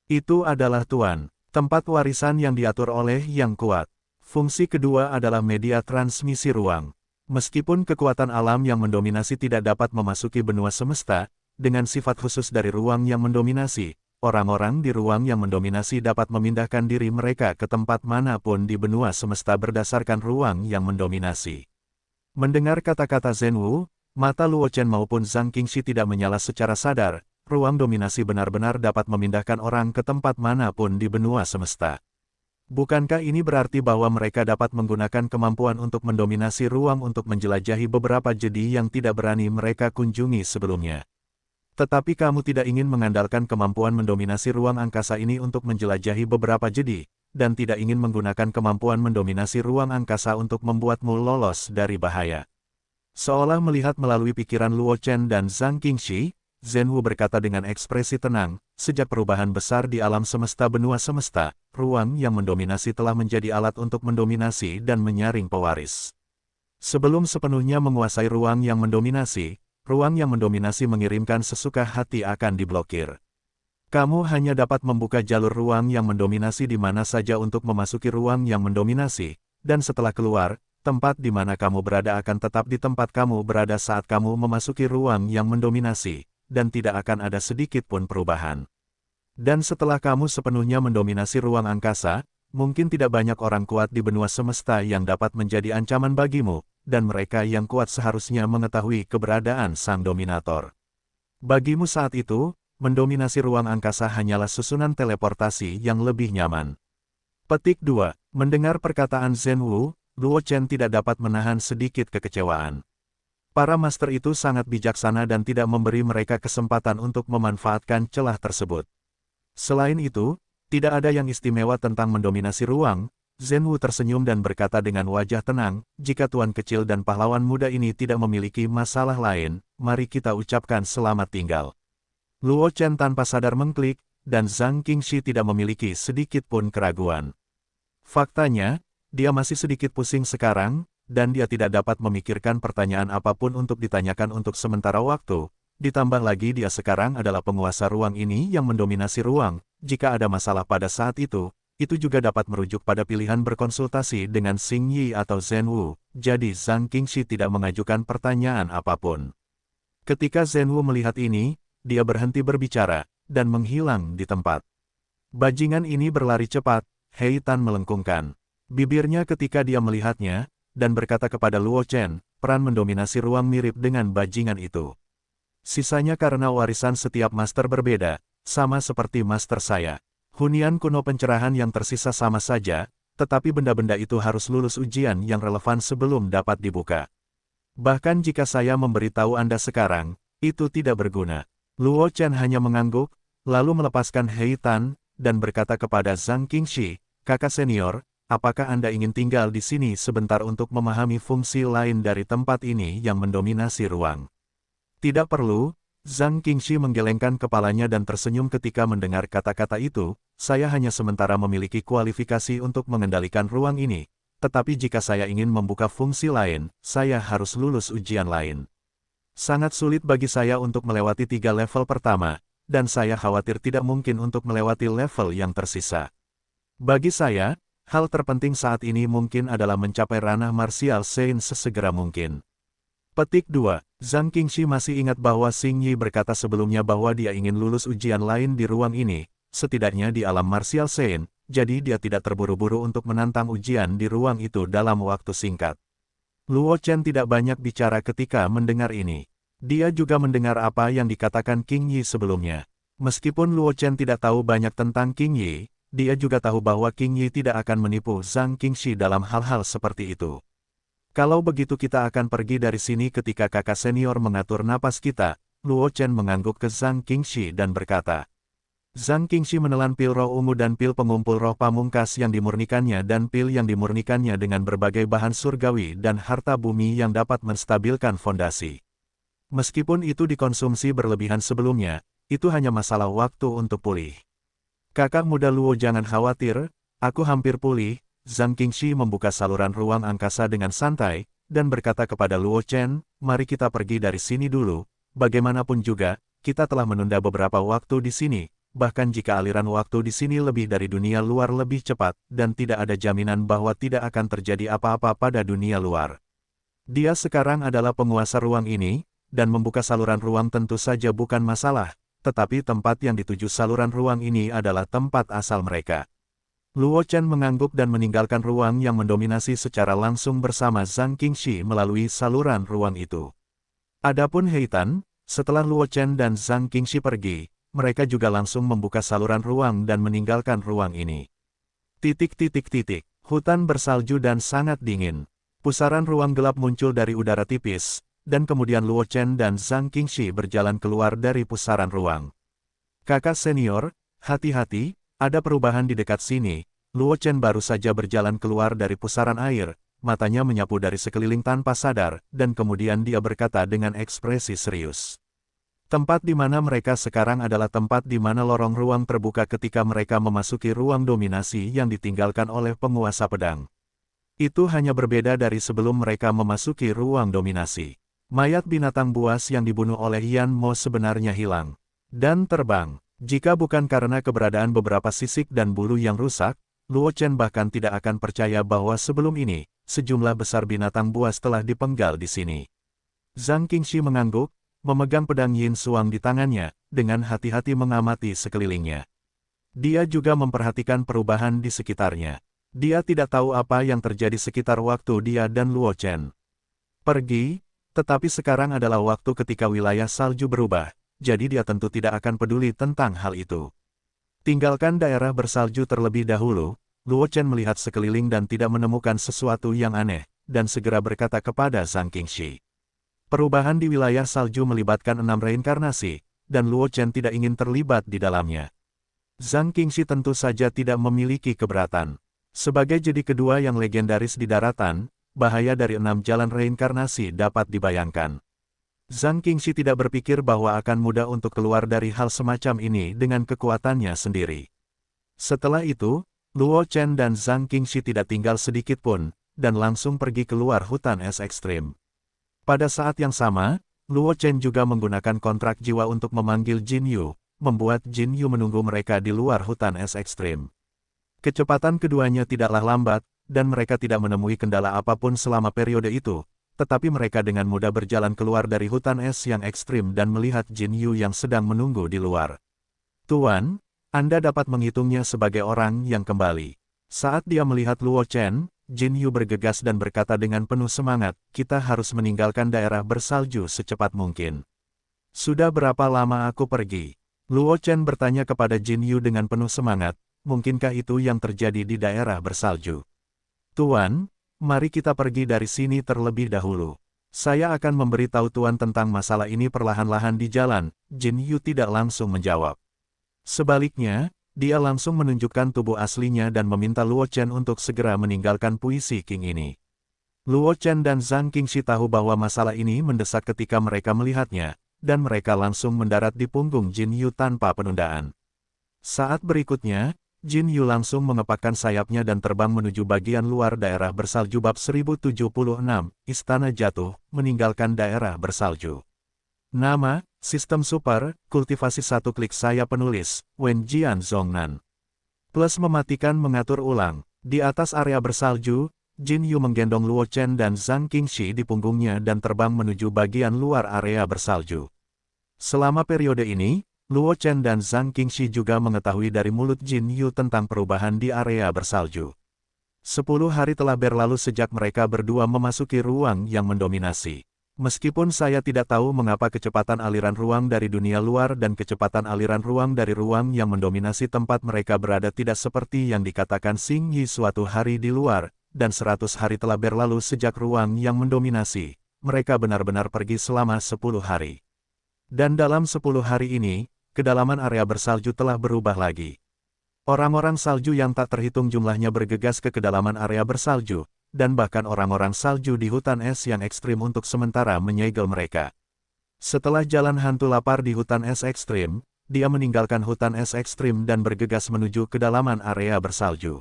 Itu adalah Tuan, tempat warisan yang diatur oleh yang kuat. Fungsi kedua adalah media transmisi ruang. Meskipun kekuatan alam yang mendominasi tidak dapat memasuki benua semesta, dengan sifat khusus dari ruang yang mendominasi, orang-orang di ruang yang mendominasi dapat memindahkan diri mereka ke tempat manapun di benua semesta berdasarkan ruang yang mendominasi. Mendengar kata-kata Zhen Wu, mata Luo Chen maupun Zhang Qingxi tidak menyala secara sadar, ruang dominasi benar-benar dapat memindahkan orang ke tempat manapun di benua semesta. Bukankah ini berarti bahwa mereka dapat menggunakan kemampuan untuk mendominasi ruang untuk menjelajahi beberapa jedi yang tidak berani mereka kunjungi sebelumnya? Tetapi kamu tidak ingin mengandalkan kemampuan mendominasi ruang angkasa ini untuk menjelajahi beberapa jedi, dan tidak ingin menggunakan kemampuan mendominasi ruang angkasa untuk membuatmu lolos dari bahaya. Seolah melihat melalui pikiran Luo Chen dan Zhang Qingxi, Zhen Wu berkata dengan ekspresi tenang, sejak perubahan besar di alam semesta benua semesta, ruang yang mendominasi telah menjadi alat untuk mendominasi dan menyaring pewaris. Sebelum sepenuhnya menguasai ruang yang mendominasi mengirimkan sesuka hati akan diblokir. Kamu hanya dapat membuka jalur ruang yang mendominasi di mana saja untuk memasuki ruang yang mendominasi, dan setelah keluar, tempat di mana kamu berada akan tetap di tempat kamu berada saat kamu memasuki ruang yang mendominasi, dan tidak akan ada sedikit pun perubahan. Dan setelah kamu sepenuhnya mendominasi ruang angkasa, mungkin tidak banyak orang kuat di benua semesta yang dapat menjadi ancaman bagimu, dan mereka yang kuat seharusnya mengetahui keberadaan sang dominator. Bagimu saat itu, mendominasi ruang angkasa hanyalah susunan teleportasi yang lebih nyaman. Petik 2. Mendengar perkataan Zhen Wu, Luo Chen tidak dapat menahan sedikit kekecewaan. Para master itu sangat bijaksana dan tidak memberi mereka kesempatan untuk memanfaatkan celah tersebut. Selain itu, tidak ada yang istimewa tentang mendominasi ruang. Zhen Wu tersenyum dan berkata dengan wajah tenang, jika tuan kecil dan pahlawan muda ini tidak memiliki masalah lain, mari kita ucapkan selamat tinggal. Luo Chen tanpa sadar mengklik, dan Zhang Qingxi tidak memiliki sedikit pun keraguan. Faktanya, dia masih sedikit pusing sekarang, dan dia tidak dapat memikirkan pertanyaan apapun untuk ditanyakan untuk sementara waktu. Ditambah lagi dia sekarang adalah penguasa ruang ini yang mendominasi ruang. Jika ada masalah pada saat itu juga dapat merujuk pada pilihan berkonsultasi dengan Xing Yi atau Zhen Wu. Jadi Zhang Qingxi tidak mengajukan pertanyaan apapun. Ketika Zhen Wu melihat ini, dia berhenti berbicara, dan menghilang di tempat. Bajingan ini berlari cepat, He Tan melengkungkan bibirnya ketika dia melihatnya, dan berkata kepada Luo Chen, peran mendominasi ruang mirip dengan bajingan itu. Sisanya karena warisan setiap master berbeda, sama seperti master saya. Hunian kuno pencerahan yang tersisa sama saja, tetapi benda-benda itu harus lulus ujian yang relevan sebelum dapat dibuka. Bahkan jika saya memberitahu Anda sekarang, itu tidak berguna. Luo Chen hanya mengangguk, lalu melepaskan He Tan, dan berkata kepada Zhang Qingxi, kakak senior, apakah Anda ingin tinggal di sini sebentar untuk memahami fungsi lain dari tempat ini yang mendominasi ruang? Tidak perlu, Zhang Qingxi menggelengkan kepalanya dan tersenyum ketika mendengar kata-kata itu, saya hanya sementara memiliki kualifikasi untuk mengendalikan ruang ini, tetapi jika saya ingin membuka fungsi lain, saya harus lulus ujian lain. Sangat sulit bagi saya untuk melewati 3 level pertama, dan saya khawatir tidak mungkin untuk melewati level yang tersisa. Bagi saya, hal terpenting saat ini mungkin adalah mencapai ranah martial sains sesegera mungkin. Petik 2. Zhang Qingxi masih ingat bahwa Xing Yi berkata sebelumnya bahwa dia ingin lulus ujian lain di ruang ini, setidaknya di alam martial sains, jadi dia tidak terburu-buru untuk menantang ujian di ruang itu dalam waktu singkat. Luo Chen tidak banyak bicara ketika mendengar ini. Dia juga mendengar apa yang dikatakan Qing Yi sebelumnya. Meskipun Luo Chen tidak tahu banyak tentang Qing Yi, dia juga tahu bahwa Qing Yi tidak akan menipu Zhang Qingxi dalam hal-hal seperti itu. Kalau begitu kita akan pergi dari sini ketika kakak senior mengatur napas kita, Luo Chen mengangguk ke Zhang Qingxi dan berkata. Zhang Qingxi menelan pil roh ungu dan pil pengumpul roh pamungkas yang dimurnikannya dan pil yang dimurnikannya dengan berbagai bahan surgawi dan harta bumi yang dapat menstabilkan fondasi. Meskipun itu dikonsumsi berlebihan sebelumnya, itu hanya masalah waktu untuk pulih. Kakak muda Luo jangan khawatir, aku hampir pulih. Zhang Qingxi membuka saluran ruang angkasa dengan santai, dan berkata kepada Luo Chen, mari kita pergi dari sini dulu, bagaimanapun juga, kita telah menunda beberapa waktu di sini. Bahkan jika aliran waktu di sini lebih dari dunia luar lebih cepat, dan tidak ada jaminan bahwa tidak akan terjadi apa-apa pada dunia luar. Dia sekarang adalah penguasa ruang ini, dan membuka saluran ruang tentu saja bukan masalah, tetapi tempat yang dituju saluran ruang ini adalah tempat asal mereka. Luo Chen mengangguk dan meninggalkan ruang yang mendominasi secara langsung bersama Zhang Qingxi melalui saluran ruang itu. Adapun Heitan, setelah Luo Chen dan Zhang Qingxi pergi, mereka juga langsung membuka saluran ruang dan meninggalkan ruang ini. Hutan bersalju dan sangat dingin. Pusaran ruang gelap muncul dari udara tipis, dan kemudian Luo Chen dan Zhang Qingxi berjalan keluar dari pusaran ruang. Kakak senior, hati-hati, ada perubahan di dekat sini. Luo Chen baru saja berjalan keluar dari pusaran air, matanya menyapu dari sekeliling tanpa sadar, dan kemudian dia berkata dengan ekspresi serius. Tempat di mana mereka sekarang adalah tempat di mana lorong ruang terbuka ketika mereka memasuki ruang dominasi yang ditinggalkan oleh penguasa pedang. Itu hanya berbeda dari sebelum mereka memasuki ruang dominasi. Mayat binatang buas yang dibunuh oleh Yan Mo sebenarnya hilang dan terbang. Jika bukan karena keberadaan beberapa sisik dan bulu yang rusak, Luo Chen bahkan tidak akan percaya bahwa sebelum ini, sejumlah besar binatang buas telah dipenggal di sini. Zhang Qingxi mengangguk, memegang pedang Yin Xuang di tangannya, dengan hati-hati mengamati sekelilingnya. Dia juga memperhatikan perubahan di sekitarnya. Dia tidak tahu apa yang terjadi sekitar waktu dia dan Luo Chen pergi, tetapi sekarang adalah waktu ketika wilayah salju berubah, jadi dia tentu tidak akan peduli tentang hal itu. Tinggalkan daerah bersalju terlebih dahulu, Luo Chen melihat sekeliling dan tidak menemukan sesuatu yang aneh, dan segera berkata kepada Zhang Qingxi. Perubahan di wilayah salju melibatkan 6 reinkarnasi, dan Luo Chen tidak ingin terlibat di dalamnya. Zhang Qingxi tentu saja tidak memiliki keberatan. Sebagai jadi kedua yang legendaris di daratan, bahaya dari 6 jalan reinkarnasi dapat dibayangkan. Zhang Qingxi tidak berpikir bahwa akan mudah untuk keluar dari hal semacam ini dengan kekuatannya sendiri. Setelah itu, Luo Chen dan Zhang Qingxi tidak tinggal sedikit pun, dan langsung pergi keluar hutan es ekstrim. Pada saat yang sama, Luo Chen juga menggunakan kontrak jiwa untuk memanggil Jin Yu, membuat Jin Yu menunggu mereka di luar hutan es ekstrim. Kecepatan keduanya tidaklah lambat, dan mereka tidak menemui kendala apapun selama periode itu, tetapi mereka dengan mudah berjalan keluar dari hutan es yang ekstrim dan melihat Jin Yu yang sedang menunggu di luar. Tuan, Anda dapat menghitungnya sebagai orang yang kembali. Saat dia melihat Luo Chen, Jin Yu bergegas dan berkata dengan penuh semangat, kita harus meninggalkan daerah bersalju secepat mungkin. Sudah berapa lama aku pergi? Luo Chen bertanya kepada Jin Yu dengan penuh semangat, mungkinkah itu yang terjadi di daerah bersalju? Tuan, mari kita pergi dari sini terlebih dahulu. Saya akan memberitahu Tuan tentang masalah ini perlahan-lahan di jalan. Jin Yu tidak langsung menjawab. Sebaliknya, dia langsung menunjukkan tubuh aslinya dan meminta Luo Chen untuk segera meninggalkan puisi King ini. Luo Chen dan Zhang Qingxi tahu bahwa masalah ini mendesak ketika mereka melihatnya, dan mereka langsung mendarat di punggung Jin Yu tanpa penundaan. Saat berikutnya, Jin Yu langsung mengepakkan sayapnya dan terbang menuju bagian luar daerah bersalju bab 1076, Istana Jatuh, meninggalkan daerah bersalju. Nama, Sistem Super, Kultivasi 1 klik saya penulis, Wen Jian Zhongnan. Plus mematikan mengatur ulang. Di atas area bersalju, Jin Yu menggendong Luo Chen dan Zhang Qingxi di punggungnya dan terbang menuju bagian luar area bersalju. Selama periode ini, Luo Chen dan Zhang Qingxi juga mengetahui dari mulut Jin Yu tentang perubahan di area bersalju. 10 hari telah berlalu sejak mereka berdua memasuki ruang yang mendominasi. Meskipun saya tidak tahu mengapa kecepatan aliran ruang dari dunia luar dan kecepatan aliran ruang dari ruang yang mendominasi tempat mereka berada tidak seperti yang dikatakan Xing Yi suatu hari di luar, dan 100 hari telah berlalu sejak ruang yang mendominasi, mereka benar-benar pergi selama 10 hari. Dan dalam 10 hari ini, kedalaman area bersalju telah berubah lagi. Orang-orang salju yang tak terhitung jumlahnya bergegas ke kedalaman area bersalju, dan bahkan orang-orang salju di hutan es yang ekstrim untuk sementara menyegel mereka. Setelah jalan hantu lapar di hutan es ekstrim, dia meninggalkan hutan es ekstrim dan bergegas menuju kedalaman area bersalju.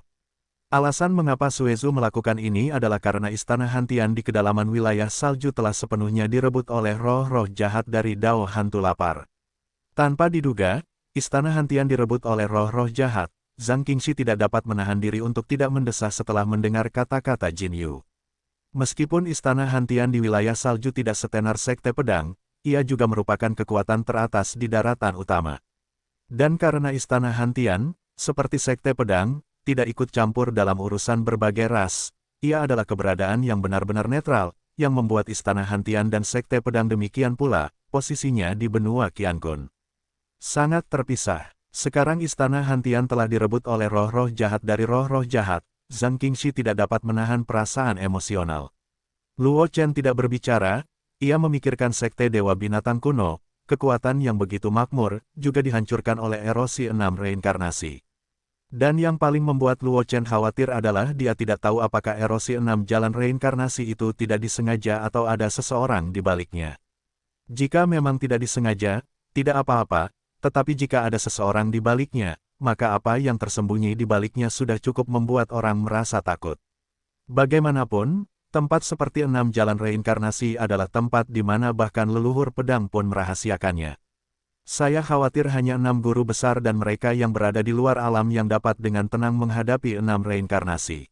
Alasan mengapa Suezu melakukan ini adalah karena istana Hantian di kedalaman wilayah salju telah sepenuhnya direbut oleh roh-roh jahat dari Dao Hantu Lapar. Tanpa diduga, istana Hantian direbut oleh roh-roh jahat. Zhang Qingxi tidak dapat menahan diri untuk tidak mendesah setelah mendengar kata-kata Jin Yu. Meskipun istana Hantian di wilayah salju tidak setenar Sekte Pedang, ia juga merupakan kekuatan teratas di daratan utama. Dan karena istana Hantian, seperti Sekte Pedang, tidak ikut campur dalam urusan berbagai ras, ia adalah keberadaan yang benar-benar netral, yang membuat istana Hantian dan Sekte Pedang demikian pula, posisinya di benua Qiangun. Sangat terpisah. Sekarang istana Hantian telah direbut oleh roh-roh jahat dari roh-roh jahat, Zhang Qingxi tidak dapat menahan perasaan emosional. Luo Chen tidak berbicara, ia memikirkan Sekte Dewa Binatang Kuno, kekuatan yang begitu makmur, juga dihancurkan oleh erosi 6 reinkarnasi. Dan yang paling membuat Luo Chen khawatir adalah dia tidak tahu apakah erosi 6 jalan reinkarnasi itu tidak disengaja atau ada seseorang di baliknya. Jika memang tidak disengaja, tidak apa-apa. Tetapi jika ada seseorang di baliknya, maka apa yang tersembunyi di baliknya sudah cukup membuat orang merasa takut. Bagaimanapun, tempat seperti 6 jalan reinkarnasi adalah tempat di mana bahkan leluhur pedang pun merahasiakannya. Saya khawatir hanya 6 guru besar dan mereka yang berada di luar alam yang dapat dengan tenang menghadapi 6 reinkarnasi.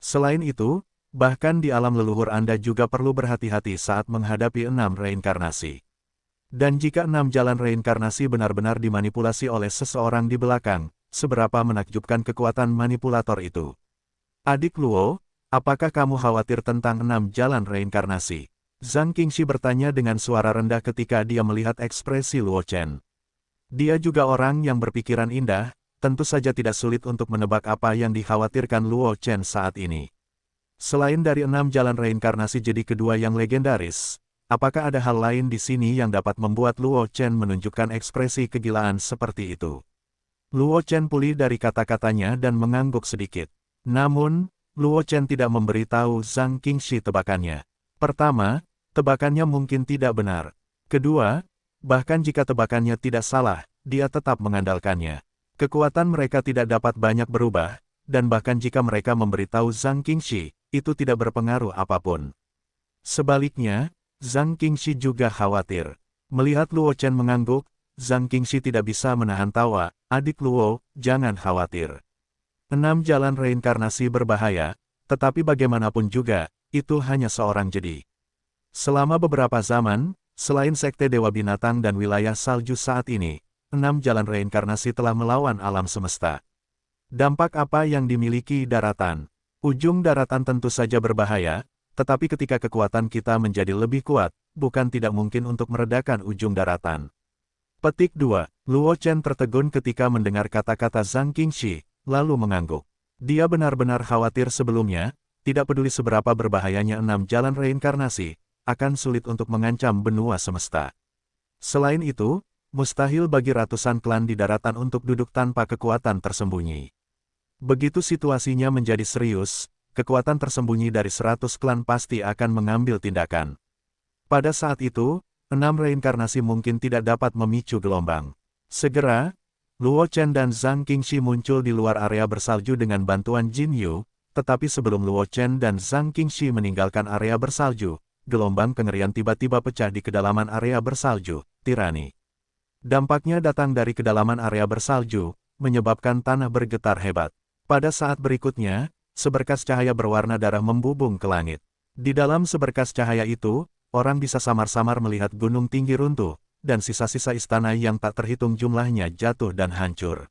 Selain itu, bahkan di alam leluhur Anda juga perlu berhati-hati saat menghadapi 6 reinkarnasi. Dan jika 6 jalan reinkarnasi benar-benar dimanipulasi oleh seseorang di belakang, seberapa menakjubkan kekuatan manipulator itu? Adik Luo, apakah kamu khawatir tentang 6 jalan reinkarnasi? Zhang Qingxi bertanya dengan suara rendah ketika dia melihat ekspresi Luo Chen. Dia juga orang yang berpikiran indah, tentu saja tidak sulit untuk menebak apa yang dikhawatirkan Luo Chen saat ini. Selain dari 6 jalan reinkarnasi jadi kedua yang legendaris, apakah ada hal lain di sini yang dapat membuat Luo Chen menunjukkan ekspresi kegilaan seperti itu? Luo Chen pulih dari kata-katanya dan mengangguk sedikit. Namun, Luo Chen tidak memberitahu Zhang Qingxi tebakannya. Pertama, tebakannya mungkin tidak benar. Kedua, bahkan jika tebakannya tidak salah, dia tetap mengandalkannya. Kekuatan mereka tidak dapat banyak berubah, dan bahkan jika mereka memberitahu Zhang Qingxi, itu tidak berpengaruh apapun. Sebaliknya, Zhang Qingxi juga khawatir. Melihat Luo Chen mengangguk, Zhang Qingxi tidak bisa menahan tawa. Adik Luo, jangan khawatir. 6 jalan reinkarnasi berbahaya, tetapi bagaimanapun juga, itu hanya seorang jedi. Selama beberapa zaman, selain Sekte Dewa Binatang dan wilayah salju saat ini, 6 jalan reinkarnasi telah melawan alam semesta. Dampak apa yang dimiliki daratan? Ujung daratan tentu saja berbahaya, tetapi ketika kekuatan kita menjadi lebih kuat, bukan tidak mungkin untuk meredakan ujung daratan. Petik 2. Luo Chen tertegun ketika mendengar kata-kata Zhang Qingxi, lalu mengangguk. Dia benar-benar khawatir sebelumnya, tidak peduli seberapa berbahayanya 6 jalan reinkarnasi, akan sulit untuk mengancam benua semesta. Selain itu, mustahil bagi ratusan klan di daratan untuk duduk tanpa kekuatan tersembunyi. Begitu situasinya menjadi serius, kekuatan tersembunyi dari 100 klan pasti akan mengambil tindakan. Pada saat itu, 6 reinkarnasi mungkin tidak dapat memicu gelombang. Segera, Luo Chen dan Zhang Qingxi muncul di luar area bersalju dengan bantuan Jin Yu, tetapi sebelum Luo Chen dan Zhang Qingxi meninggalkan area bersalju, gelombang kengerian tiba-tiba pecah di kedalaman area bersalju, tirani. Dampaknya datang dari kedalaman area bersalju, menyebabkan tanah bergetar hebat. Pada saat berikutnya, seberkas cahaya berwarna darah membubung ke langit. Di dalam seberkas cahaya itu, orang bisa samar-samar melihat gunung tinggi runtuh, dan sisa-sisa istana yang tak terhitung jumlahnya jatuh dan hancur.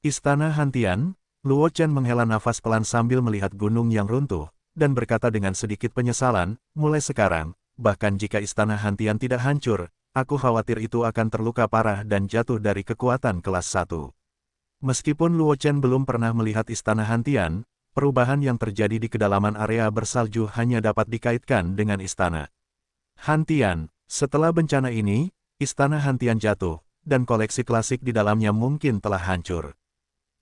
Istana Hantian, Luo Chen menghela nafas pelan sambil melihat gunung yang runtuh, dan berkata dengan sedikit penyesalan, mulai sekarang, bahkan jika istana Hantian tidak hancur, aku khawatir itu akan terluka parah dan jatuh dari kekuatan kelas 1. Meskipun Luo Chen belum pernah melihat istana Hantian, perubahan yang terjadi di kedalaman area bersalju hanya dapat dikaitkan dengan istana Hantian. Setelah bencana ini, istana Hantian jatuh, dan koleksi klasik di dalamnya mungkin telah hancur.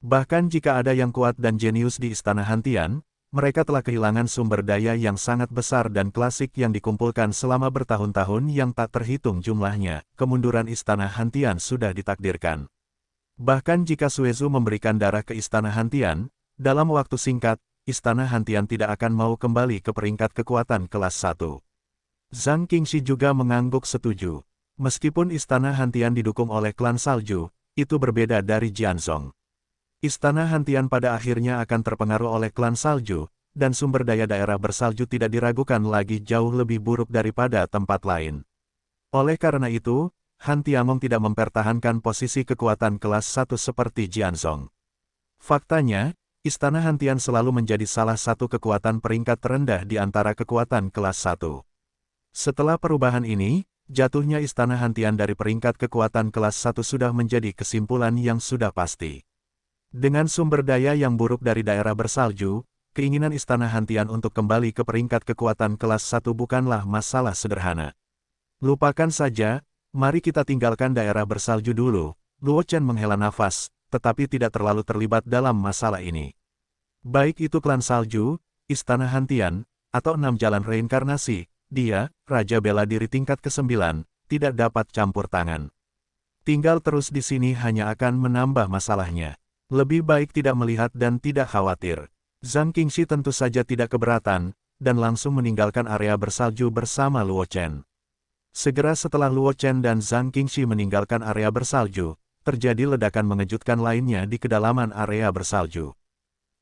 Bahkan jika ada yang kuat dan jenius di istana Hantian, mereka telah kehilangan sumber daya yang sangat besar dan klasik yang dikumpulkan selama bertahun-tahun yang tak terhitung jumlahnya. Kemunduran istana Hantian sudah ditakdirkan. Bahkan jika Suezu memberikan darah ke istana Hantian, dalam waktu singkat, istana Hantian tidak akan mau kembali ke peringkat kekuatan kelas 1. Zhang Qingxi juga mengangguk setuju. Meskipun istana Hantian didukung oleh klan salju, itu berbeda dari Jianzhong. Istana Hantian pada akhirnya akan terpengaruh oleh klan salju, dan sumber daya daerah bersalju tidak diragukan lagi jauh lebih buruk daripada tempat lain. Oleh karena itu, Han Tiangong tidak mempertahankan posisi kekuatan kelas 1 seperti Jianzhong. Faktanya, istana Hantian selalu menjadi salah satu kekuatan peringkat terendah di antara kekuatan kelas 1. Setelah perubahan ini, jatuhnya istana Hantian dari peringkat kekuatan kelas 1 sudah menjadi kesimpulan yang sudah pasti. Dengan sumber daya yang buruk dari daerah bersalju, keinginan istana Hantian untuk kembali ke peringkat kekuatan kelas 1 bukanlah masalah sederhana. Lupakan saja, mari kita tinggalkan daerah bersalju dulu. Luo Chen menghela nafas, tetapi tidak terlalu terlibat dalam masalah ini. Baik itu klan salju, istana Hantian, atau 6 jalan reinkarnasi, dia, Raja Bela Diri tingkat ke-9, tidak dapat campur tangan. Tinggal terus di sini hanya akan menambah masalahnya. Lebih baik tidak melihat dan tidak khawatir. Zhang Qingxi tentu saja tidak keberatan, dan langsung meninggalkan area bersalju bersama Luo Chen. Segera setelah Luo Chen dan Zhang Qingxi meninggalkan area bersalju, terjadi ledakan mengejutkan lainnya di kedalaman area bersalju.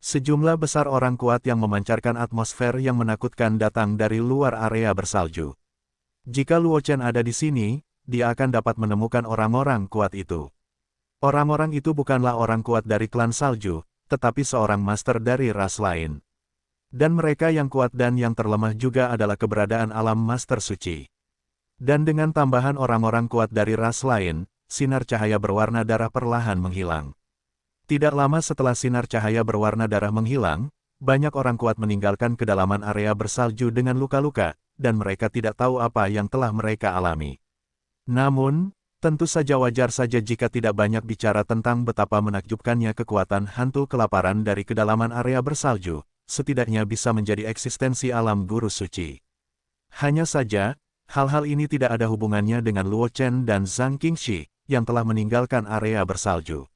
Sejumlah besar orang kuat yang memancarkan atmosfer yang menakutkan datang dari luar area bersalju. Jika Luo Chen ada di sini, dia akan dapat menemukan orang-orang kuat itu. Orang-orang itu bukanlah orang kuat dari klan salju, tetapi seorang master dari ras lain. Dan mereka yang kuat dan yang terlemah juga adalah keberadaan alam master suci. Dan dengan tambahan orang-orang kuat dari ras lain, sinar cahaya berwarna darah perlahan menghilang. Tidak lama setelah sinar cahaya berwarna darah menghilang, banyak orang kuat meninggalkan kedalaman area bersalju dengan luka-luka, dan mereka tidak tahu apa yang telah mereka alami. Namun, tentu saja wajar saja jika tidak banyak bicara tentang betapa menakjubkannya kekuatan hantu kelaparan dari kedalaman area bersalju, setidaknya bisa menjadi eksistensi alam guru suci. Hanya saja, hal-hal ini tidak ada hubungannya dengan Luo Chen dan Zhang Qingxi, yang telah meninggalkan area bersalju.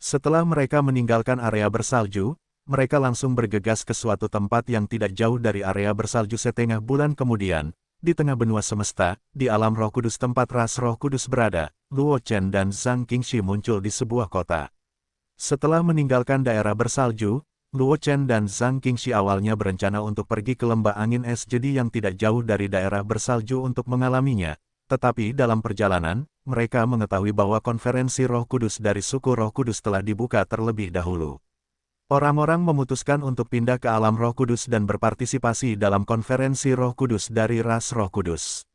Setelah mereka meninggalkan area bersalju, mereka langsung bergegas ke suatu tempat yang tidak jauh dari area bersalju setengah bulan kemudian, di tengah benua semesta, di alam Roh Kudus tempat ras Roh Kudus berada, Luo Chen dan Zhang Qingxi muncul di sebuah kota. Setelah meninggalkan daerah bersalju, Luo Chen dan Zhang Qingxi awalnya berencana untuk pergi ke lembah angin es jadi yang tidak jauh dari daerah bersalju untuk mengalaminya, tetapi dalam perjalanan, mereka mengetahui bahwa konferensi Roh Kudus dari suku Roh Kudus telah dibuka terlebih dahulu. Orang-orang memutuskan untuk pindah ke alam Roh Kudus dan berpartisipasi dalam konferensi Roh Kudus dari ras Roh Kudus.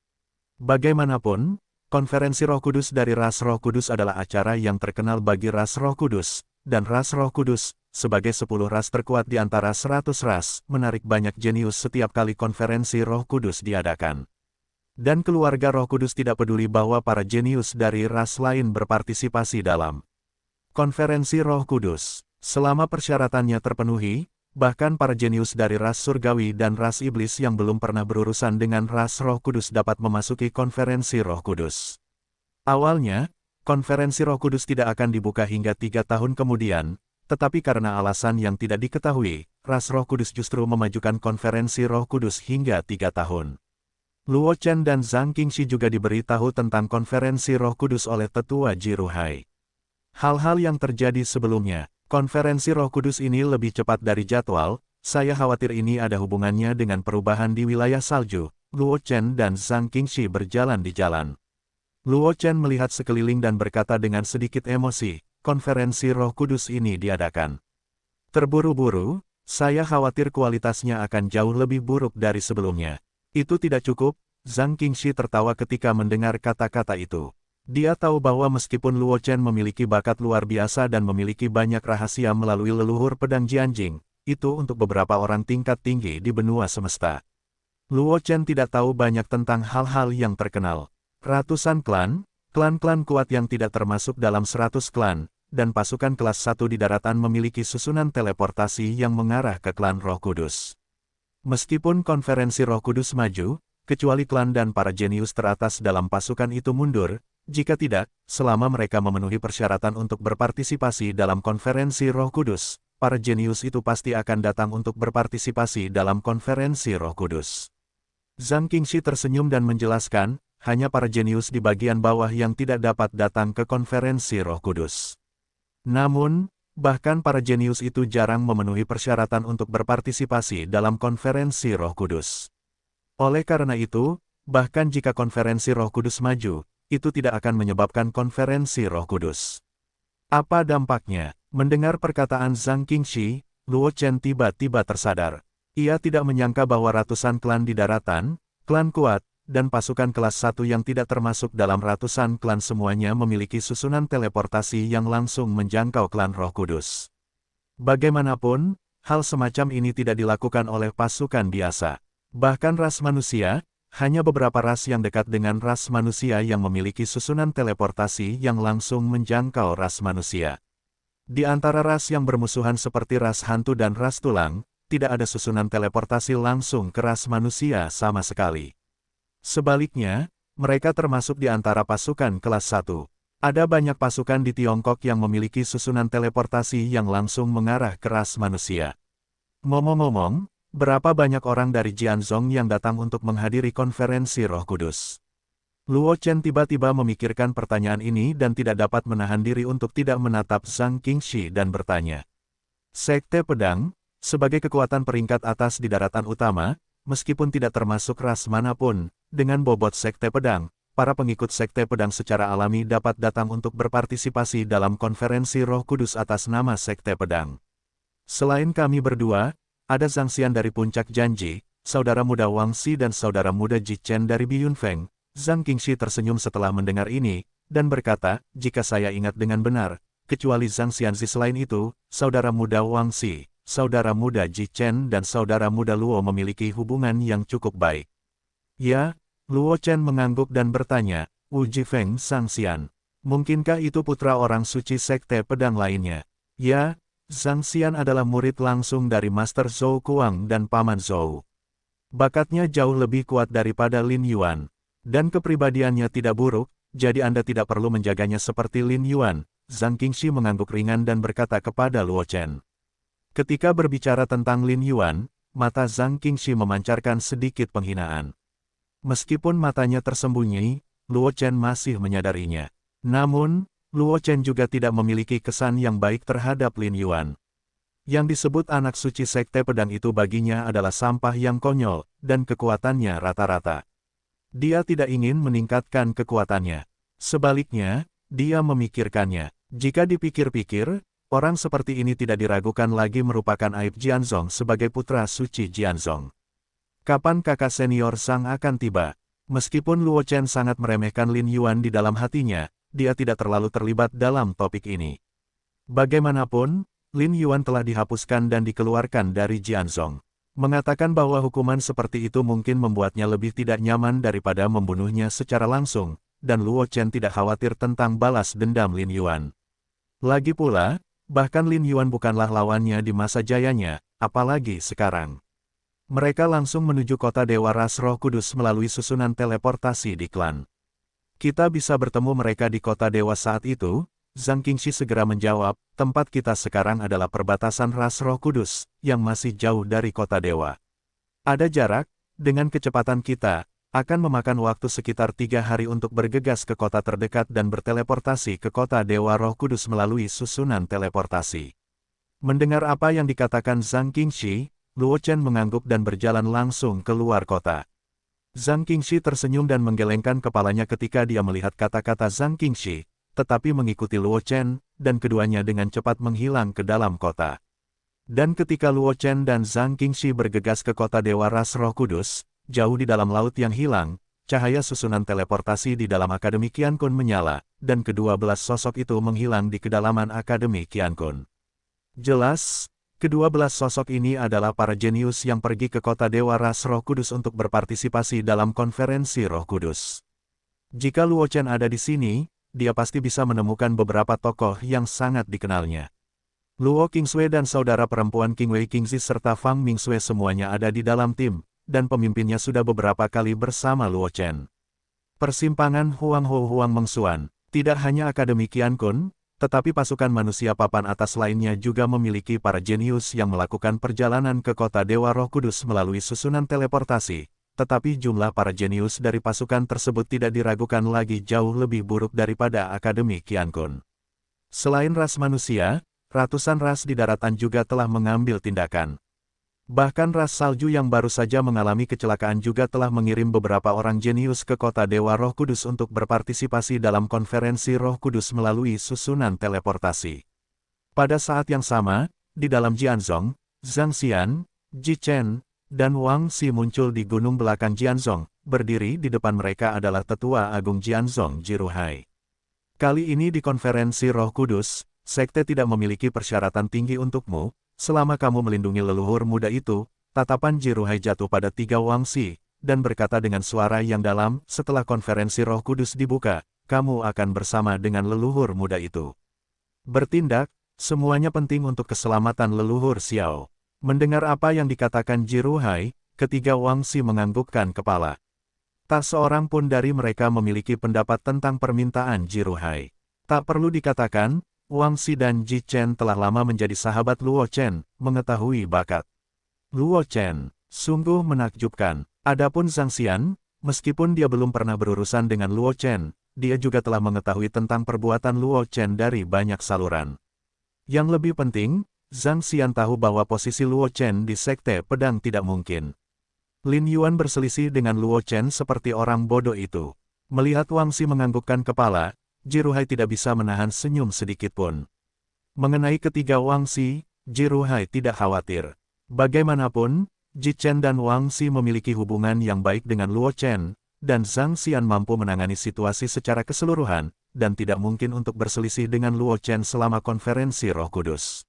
Bagaimanapun, konferensi Roh Kudus dari ras Roh Kudus adalah acara yang terkenal bagi ras Roh Kudus, dan ras Roh Kudus, sebagai 10 ras terkuat di antara 100 ras, menarik banyak jenius setiap kali konferensi Roh Kudus diadakan. Dan keluarga Roh Kudus tidak peduli bahwa para jenius dari ras lain berpartisipasi dalam konferensi Roh Kudus. Selama persyaratannya terpenuhi, bahkan para jenius dari ras surgawi dan ras iblis yang belum pernah berurusan dengan ras Roh Kudus dapat memasuki konferensi Roh Kudus. Awalnya, konferensi Roh Kudus tidak akan dibuka hingga 3 tahun kemudian, tetapi karena alasan yang tidak diketahui, ras Roh Kudus justru memajukan konferensi Roh Kudus hingga 3 tahun. Luo Chen dan Zhang Qingxi juga diberitahu tentang konferensi Roh Kudus oleh Tetua Jiruhai. Hal-hal yang terjadi sebelumnya, konferensi Roh Kudus ini lebih cepat dari jadwal, saya khawatir ini ada hubungannya dengan perubahan di wilayah salju. Luo Chen dan Zhang Qingxi berjalan di jalan. Luo Chen melihat sekeliling dan berkata dengan sedikit emosi, konferensi Roh Kudus ini diadakan terburu-buru, saya khawatir kualitasnya akan jauh lebih buruk dari sebelumnya. Itu tidak cukup, Zhang Qingxi tertawa ketika mendengar kata-kata itu. Dia tahu bahwa meskipun Luo Chen memiliki bakat luar biasa dan memiliki banyak rahasia melalui leluhur pedang Jianjing, itu untuk beberapa orang tingkat tinggi di benua semesta. Luo Chen tidak tahu banyak tentang hal-hal yang terkenal. Ratusan klan-klan kuat yang tidak termasuk dalam 100 klan, dan pasukan kelas 1 di daratan memiliki susunan teleportasi yang mengarah ke klan Roh Kudus. Meskipun konferensi Roh Kudus maju, kecuali klan dan para jenius teratas dalam pasukan itu mundur, jika tidak, selama mereka memenuhi persyaratan untuk berpartisipasi dalam konferensi Roh Kudus, para jenius itu pasti akan datang untuk berpartisipasi dalam konferensi Roh Kudus. Zhang Qingxi tersenyum dan menjelaskan, hanya para jenius di bagian bawah yang tidak dapat datang ke konferensi Roh Kudus. Namun, bahkan para jenius itu jarang memenuhi persyaratan untuk berpartisipasi dalam konferensi Roh Kudus. Oleh karena itu, bahkan jika konferensi Roh Kudus maju, itu tidak akan menyebabkan konferensi Roh Kudus. Apa dampaknya? Mendengar perkataan Zhang Qingxi, Luo Chen tiba-tiba tersadar. Ia tidak menyangka bahwa ratusan klan di daratan, klan kuat, dan pasukan kelas 1 yang tidak termasuk dalam ratusan klan semuanya memiliki susunan teleportasi yang langsung menjangkau klan Roh Kudus. Bagaimanapun, hal semacam ini tidak dilakukan oleh pasukan biasa. Bahkan ras manusia, hanya beberapa ras yang dekat dengan ras manusia yang memiliki susunan teleportasi yang langsung menjangkau ras manusia. Di antara ras yang bermusuhan seperti ras hantu dan ras tulang, tidak ada susunan teleportasi langsung ke ras manusia sama sekali. Sebaliknya, mereka termasuk di antara pasukan kelas 1. Ada banyak pasukan di Tiongkok yang memiliki susunan teleportasi yang langsung mengarah ke ras manusia. Ngomong-ngomong, berapa banyak orang dari Jianzhong yang datang untuk menghadiri konferensi Roh Kudus? Luo Chen tiba-tiba memikirkan pertanyaan ini dan tidak dapat menahan diri untuk tidak menatap Zhang Qingxi dan bertanya. Sekte Pedang, sebagai kekuatan peringkat atas di daratan utama, meskipun tidak termasuk ras manapun, dengan bobot Sekte Pedang, para pengikut Sekte Pedang secara alami dapat datang untuk berpartisipasi dalam konferensi Roh Kudus atas nama Sekte Pedang. Selain kami berdua, ada Zhang Xian dari Puncak Janji, saudara muda Wang Xi dan saudara muda Ji Chen dari Biyun Feng. Zhang Qingxi tersenyum setelah mendengar ini, dan berkata, jika saya ingat dengan benar, kecuali Zhang Xianzi selain itu, saudara muda Wang Xi, saudara muda Ji Chen dan saudara muda Luo memiliki hubungan yang cukup baik. Ya, Luo Chen mengangguk dan bertanya, Wu Jifeng Zhang Xian. Mungkinkah itu putra orang suci Sekte Pedang lainnya? Ya, Zhang Xian adalah murid langsung dari Master Zhou Kuang dan Paman Zhou. Bakatnya jauh lebih kuat daripada Lin Yuan. Dan kepribadiannya tidak buruk, jadi Anda tidak perlu menjaganya seperti Lin Yuan. Zhang Qingxi mengangguk ringan dan berkata kepada Luo Chen. Ketika berbicara tentang Lin Yuan, mata Zhang Qingxi memancarkan sedikit penghinaan. Meskipun matanya tersembunyi, Luo Chen masih menyadarinya. Namun, Luo Chen juga tidak memiliki kesan yang baik terhadap Lin Yuan. Yang disebut anak suci Sekte Pedang itu baginya adalah sampah yang konyol, dan kekuatannya rata-rata. Dia tidak ingin meningkatkan kekuatannya. Sebaliknya, dia memikirkannya. Jika dipikir-pikir, orang seperti ini tidak diragukan lagi merupakan aib Jianzhong sebagai putra suci Jianzhong. Kapan kakak senior Zhang akan tiba? Meskipun Luo Chen sangat meremehkan Lin Yuan di dalam hatinya, dia tidak terlalu terlibat dalam topik ini. Bagaimanapun, Lin Yuan telah dihapuskan dan dikeluarkan dari Jianzhong. Mengatakan bahwa hukuman seperti itu mungkin membuatnya lebih tidak nyaman daripada membunuhnya secara langsung, dan Luo Chen tidak khawatir tentang balas dendam Lin Yuan. Lagi pula, bahkan Lin Yuan bukanlah lawannya di masa jayanya, apalagi sekarang. Mereka langsung menuju kota Dewa Ras Roh Kudus melalui susunan teleportasi di klan. Kita bisa bertemu mereka di kota Dewa saat itu, Zhang Qingxi segera menjawab, tempat kita sekarang adalah perbatasan Ras Roh Kudus, yang masih jauh dari kota Dewa. Ada jarak, dengan kecepatan kita, akan memakan waktu sekitar 3 hari untuk bergegas ke kota terdekat dan berteleportasi ke kota Dewa Roh Kudus melalui susunan teleportasi. Mendengar apa yang dikatakan Zhang Qingxi, Luo Chen mengangguk dan berjalan langsung keluar kota. Zhang Qingxi tersenyum dan menggelengkan kepalanya ketika dia melihat kata-kata Zhang Qingxi, tetapi mengikuti Luo Chen, dan keduanya dengan cepat menghilang ke dalam kota. Dan ketika Luo Chen dan Zhang Qingxi bergegas ke kota Dewa Ras Roh Kudus, jauh di dalam laut yang hilang, cahaya susunan teleportasi di dalam Akademi Qiankun menyala, dan kedua belas sosok itu menghilang di kedalaman Akademi Qiankun. Jelas, kedua belas sosok ini adalah para jenius yang pergi ke kota Dewa Ras Roh Kudus untuk berpartisipasi dalam konferensi Roh Kudus. Jika Luo Chen ada di sini, dia pasti bisa menemukan beberapa tokoh yang sangat dikenalnya. Luo Qingsui dan saudara perempuan Qingwei Qingzi serta Fang Mingsui semuanya ada di dalam tim, dan pemimpinnya sudah beberapa kali bersama Luo Chen. Persimpangan Huang Ho Huang Mengsuan, tidak hanya Akademi Qiankun, tetapi pasukan manusia papan atas lainnya juga memiliki para jenius yang melakukan perjalanan ke kota Dewa Roh Kudus melalui susunan teleportasi, tetapi jumlah para jenius dari pasukan tersebut tidak diragukan lagi jauh lebih buruk daripada Akademi Qiankun. Selain ras manusia, ratusan ras di daratan juga telah mengambil tindakan. Bahkan ras salju yang baru saja mengalami kecelakaan juga telah mengirim beberapa orang jenius ke kota Dewa Roh Kudus untuk berpartisipasi dalam konferensi Roh Kudus melalui susunan teleportasi. Pada saat yang sama, di dalam Jianzhong, Zhang Xian, Ji Chen, dan Wang Xi muncul di gunung belakang Jianzhong. Berdiri di depan mereka adalah Tetua Agung Jianzhong Jiruhai. Kali ini di konferensi Roh Kudus, Sekte tidak memiliki persyaratan tinggi untukmu. Selama kamu melindungi leluhur muda itu, tatapan Jiruhai jatuh pada 3 Wang Xi, dan berkata dengan suara yang dalam, setelah konferensi Roh Kudus dibuka, kamu akan bersama dengan leluhur muda itu. Bertindak, semuanya penting untuk keselamatan leluhur Xiao. Mendengar apa yang dikatakan Jiruhai, ketiga Wang Xi menganggukkan kepala. Tak seorang pun dari mereka memiliki pendapat tentang permintaan Jiruhai. Tak perlu dikatakan, Wang Xi dan Ji Chen telah lama menjadi sahabat Luo Chen, mengetahui bakat Luo Chen. Sungguh menakjubkan. Adapun Zhang Xian, meskipun dia belum pernah berurusan dengan Luo Chen, dia juga telah mengetahui tentang perbuatan Luo Chen dari banyak saluran. Yang lebih penting, Zhang Xian tahu bahwa posisi Luo Chen di Sekte Pedang tidak mungkin. Lin Yuan berselisih dengan Luo Chen seperti orang bodoh itu. Melihat Wang Xi menganggukkan kepala, Jiruhai tidak bisa menahan senyum sedikitpun. Mengenai ketiga Wang Xi, Jiruhai tidak khawatir. Bagaimanapun, Ji Chen dan Wang Xi memiliki hubungan yang baik dengan Luo Chen, dan Zhang Xian mampu menangani situasi secara keseluruhan, dan tidak mungkin untuk berselisih dengan Luo Chen selama konferensi Roh Kudus.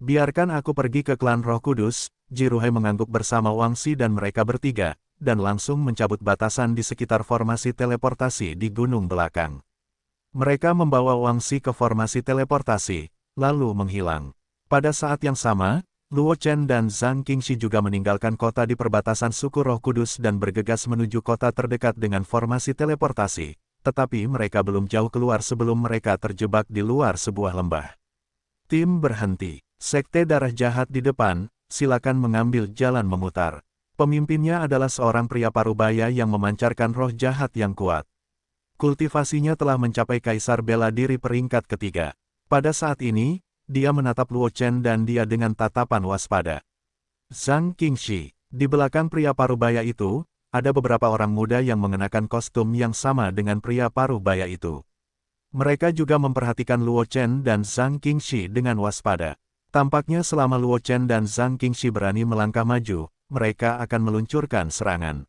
Biarkan aku pergi ke klan Roh Kudus, Jiruhai mengangguk bersama Wang Xi dan mereka bertiga, dan langsung mencabut batasan di sekitar formasi teleportasi di gunung belakang. Mereka membawa Wang Xi ke formasi teleportasi, lalu menghilang. Pada saat yang sama, Luo Chen dan Zhang Qingxi juga meninggalkan kota di perbatasan suku Roh Kudus dan bergegas menuju kota terdekat dengan formasi teleportasi, tetapi mereka belum jauh keluar sebelum mereka terjebak di luar sebuah lembah. Tim berhenti. Sekte darah jahat di depan, silakan mengambil jalan memutar. Pemimpinnya adalah seorang pria parubaya yang memancarkan roh jahat yang kuat. Kultivasinya telah mencapai kaisar bela diri peringkat ketiga. Pada saat ini, dia menatap Luo Chen dan dia dengan tatapan waspada. Zhang Qingxi, di belakang pria parubaya itu, ada beberapa orang muda yang mengenakan kostum yang sama dengan pria parubaya itu. Mereka juga memperhatikan Luo Chen dan Zhang Qingxi dengan waspada. Tampaknya selama Luo Chen dan Zhang Qingxi berani melangkah maju, mereka akan meluncurkan serangan.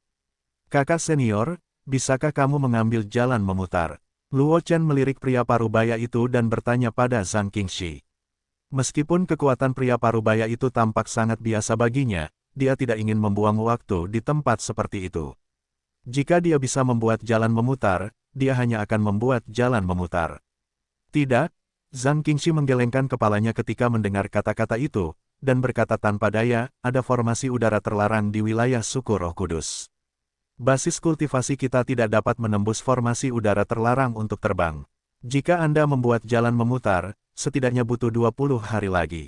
Kakak senior, bisakah kamu mengambil jalan memutar? Luo Chen melirik pria parubaya itu dan bertanya pada Zhang Qingxi. Meskipun kekuatan pria parubaya itu tampak sangat biasa baginya, dia tidak ingin membuang waktu di tempat seperti itu. Jika dia bisa membuat jalan memutar, dia hanya akan membuat jalan memutar. Tidak, Zhang Qingxi menggelengkan kepalanya ketika mendengar kata-kata itu, dan berkata tanpa daya, ada formasi udara terlarang di wilayah suku Roh Kudus. Basis kultivasi kita tidak dapat menembus formasi udara terlarang untuk terbang. Jika Anda membuat jalan memutar, setidaknya butuh 20 hari lagi.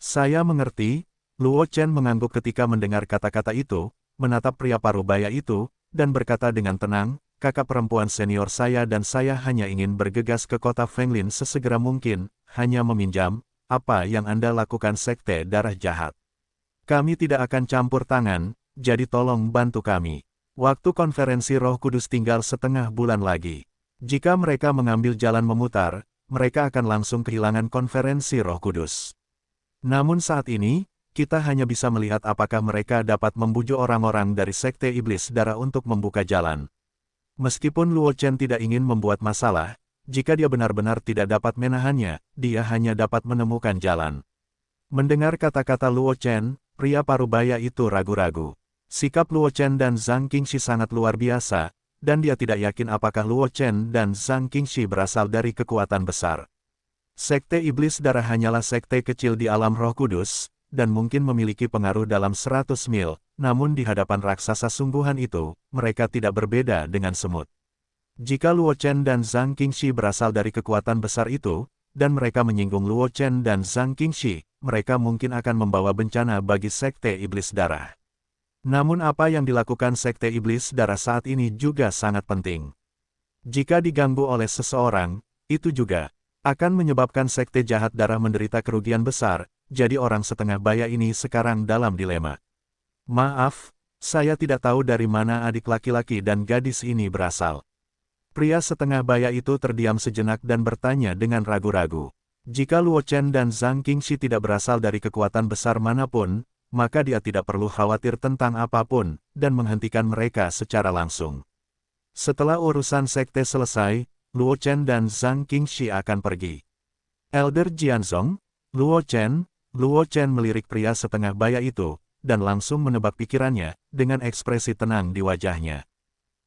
Saya mengerti, Luo Chen mengangguk ketika mendengar kata-kata itu, menatap pria parubaya itu, dan berkata dengan tenang, kakak perempuan senior saya dan saya hanya ingin bergegas ke kota Fenglin sesegera mungkin, hanya meminjam, apa yang Anda lakukan sekte darah jahat. Kami tidak akan campur tangan, jadi tolong bantu kami. Waktu konferensi Roh Kudus tinggal setengah bulan lagi. Jika mereka mengambil jalan memutar, mereka akan langsung kehilangan konferensi Roh Kudus. Namun saat ini, kita hanya bisa melihat apakah mereka dapat membujuk orang-orang dari Sekte Iblis Darah untuk membuka jalan. Meskipun Luo Chen tidak ingin membuat masalah, jika dia benar-benar tidak dapat menahannya, dia hanya dapat menemukan jalan. Mendengar kata-kata Luo Chen, pria parubaya itu ragu-ragu. Sikap Luo Chen dan Zhang Qingxi sangat luar biasa, dan dia tidak yakin apakah Luo Chen dan Zhang Qingxi berasal dari kekuatan besar. Sekte Iblis Darah hanyalah sekte kecil di alam Roh Kudus, dan mungkin memiliki pengaruh dalam 100 mil, namun di hadapan raksasa sungguhan itu, mereka tidak berbeda dengan semut. Jika Luo Chen dan Zhang Qingxi berasal dari kekuatan besar itu, dan mereka menyinggung Luo Chen dan Zhang Qingxi, mereka mungkin akan membawa bencana bagi Sekte Iblis Darah. Namun apa yang dilakukan Sekte Iblis Darah saat ini juga sangat penting. Jika diganggu oleh seseorang, itu juga akan menyebabkan Sekte Jahat Darah menderita kerugian besar, jadi orang setengah baya ini sekarang dalam dilema. Maaf, saya tidak tahu dari mana adik laki-laki dan gadis ini berasal. Pria setengah baya itu terdiam sejenak dan bertanya dengan ragu-ragu. Jika Luo Chen dan Zhang Qingxi tidak berasal dari kekuatan besar manapun, maka dia tidak perlu khawatir tentang apapun, dan menghentikan mereka secara langsung. Setelah urusan sekte selesai, Luo Chen dan Zhang Qingxi akan pergi. Elder Jianzong, Luo Chen melirik pria setengah baya itu, dan langsung menebak pikirannya, dengan ekspresi tenang di wajahnya.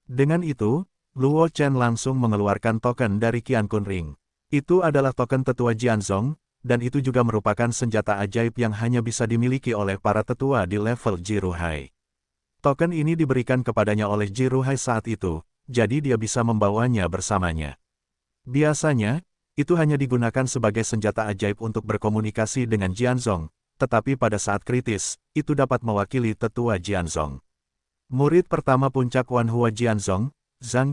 Dengan itu, Luo Chen langsung mengeluarkan token dari Qiankun Ring. Itu adalah token tetua Jianzong, dan itu juga merupakan senjata ajaib yang hanya bisa dimiliki oleh para tetua di level Jiruhai. Token ini diberikan kepadanya oleh Jiruhai saat itu, jadi dia bisa membawanya bersamanya. Biasanya, itu hanya digunakan sebagai senjata ajaib untuk berkomunikasi dengan Jianzong, tetapi pada saat kritis, itu dapat mewakili tetua Jianzong. Murid pertama puncak Wanhua Jianzong, Zhang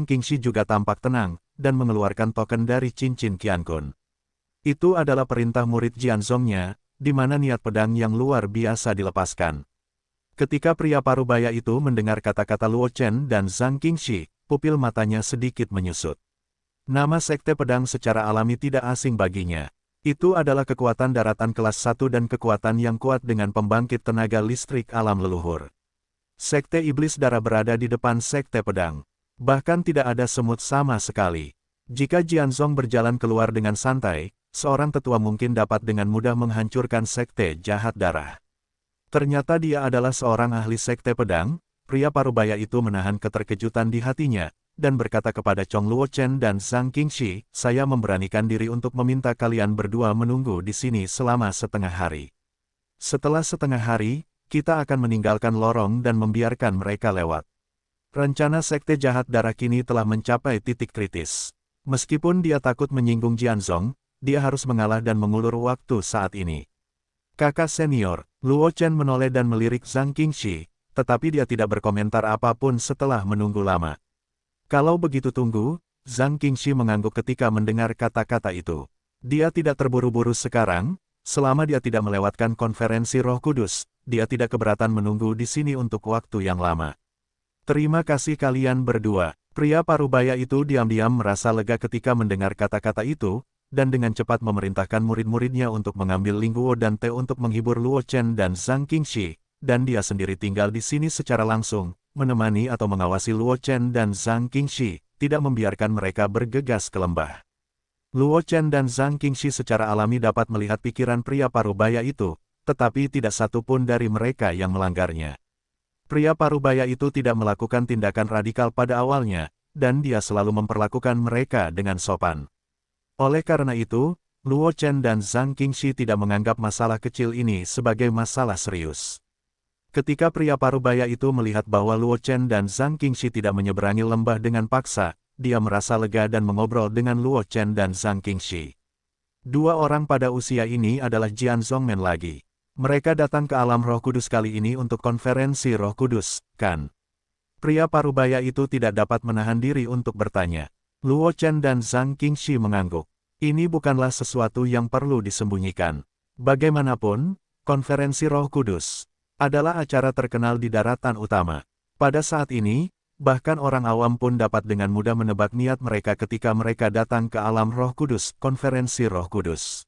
Qingxi juga tampak tenang, dan mengeluarkan token dari cincin Qiankun. Itu adalah perintah murid Jianzongnya, di mana niat pedang yang luar biasa dilepaskan. Ketika pria parubaya itu mendengar kata-kata Luo Chen dan Zhang Qingxi, pupil matanya sedikit menyusut. Nama sekte pedang secara alami tidak asing baginya. Itu adalah kekuatan daratan kelas 1 dan kekuatan yang kuat dengan pembangkit tenaga listrik alam leluhur. Sekte Iblis Darah berada di depan sekte pedang. Bahkan tidak ada semut sama sekali. Jika Jianzong berjalan keluar dengan santai, seorang tetua mungkin dapat dengan mudah menghancurkan sekte jahat darah. Ternyata dia adalah seorang ahli sekte pedang. Pria parubaya itu menahan keterkejutan di hatinya, dan berkata kepada Chong Luo Chen dan Zhang Qingxi, saya memberanikan diri untuk meminta kalian berdua menunggu di sini selama setengah hari. Setelah setengah hari, kita akan meninggalkan lorong dan membiarkan mereka lewat. Rencana sekte jahat darah kini telah mencapai titik kritis. Meskipun dia takut menyinggung Jianzong, dia harus mengalah dan mengulur waktu saat ini. Kakak senior, Luo Chen menoleh dan melirik Zhang Qingxi, tetapi dia tidak berkomentar apapun setelah menunggu lama. Kalau begitu tunggu, Zhang Qingxi mengangguk ketika mendengar kata-kata itu. Dia tidak terburu-buru sekarang, selama dia tidak melewatkan konferensi Roh Kudus, dia tidak keberatan menunggu di sini untuk waktu yang lama. Terima kasih kalian berdua. Pria parubaya itu diam-diam merasa lega ketika mendengar kata-kata itu, dan dengan cepat memerintahkan murid-muridnya untuk mengambil Lingguo dan Teh untuk menghibur Luo Chen dan Zhang Qingxi, dan dia sendiri tinggal di sini secara langsung, menemani atau mengawasi Luo Chen dan Zhang Qingxi, tidak membiarkan mereka bergegas ke lembah. Luo Chen dan Zhang Qingxi secara alami dapat melihat pikiran pria parubaya itu, tetapi tidak satu pun dari mereka yang melanggarnya. Pria parubaya itu tidak melakukan tindakan radikal pada awalnya, dan dia selalu memperlakukan mereka dengan sopan. Oleh karena itu, Luo Chen dan Zhang Qingxi tidak menganggap masalah kecil ini sebagai masalah serius. Ketika pria parubaya itu melihat bahwa Luo Chen dan Zhang Qingxi tidak menyeberangi lembah dengan paksa, dia merasa lega dan mengobrol dengan Luo Chen dan Zhang Qingxi. Dua orang pada usia ini adalah Jian Zhongmen lagi. Mereka datang ke alam Roh Kudus kali ini untuk konferensi Roh Kudus, kan? Pria parubaya itu tidak dapat menahan diri untuk bertanya. Luo Chen dan Zhang Qingxi mengangguk. Ini bukanlah sesuatu yang perlu disembunyikan. Bagaimanapun, konferensi Roh Kudus adalah acara terkenal di daratan utama. Pada saat ini, bahkan orang awam pun dapat dengan mudah menebak niat mereka ketika mereka datang ke alam Roh Kudus, konferensi Roh Kudus.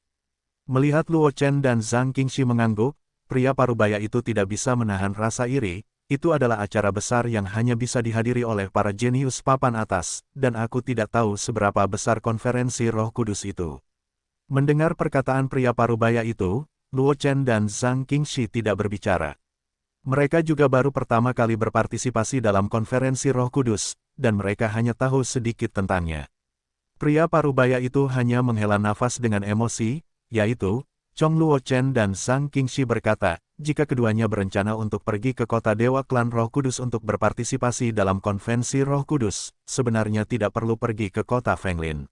Melihat Luo Chen dan Zhang Qingxi mengangguk, pria parubaya itu tidak bisa menahan rasa iri. Itu adalah acara besar yang hanya bisa dihadiri oleh para jenius papan atas, dan aku tidak tahu seberapa besar konferensi Roh Kudus itu. Mendengar perkataan pria parubaya itu, Luo Chen dan Zhang Qingxi tidak berbicara. Mereka juga baru pertama kali berpartisipasi dalam konferensi Roh Kudus, dan mereka hanya tahu sedikit tentangnya. Pria parubaya itu hanya menghela nafas dengan emosi, yaitu, Chong Luo Chen dan Zhang Qingxi berkata, jika keduanya berencana untuk pergi ke kota Dewa Klan Roh Kudus untuk berpartisipasi dalam konvensi Roh Kudus, sebenarnya tidak perlu pergi ke kota Fenglin.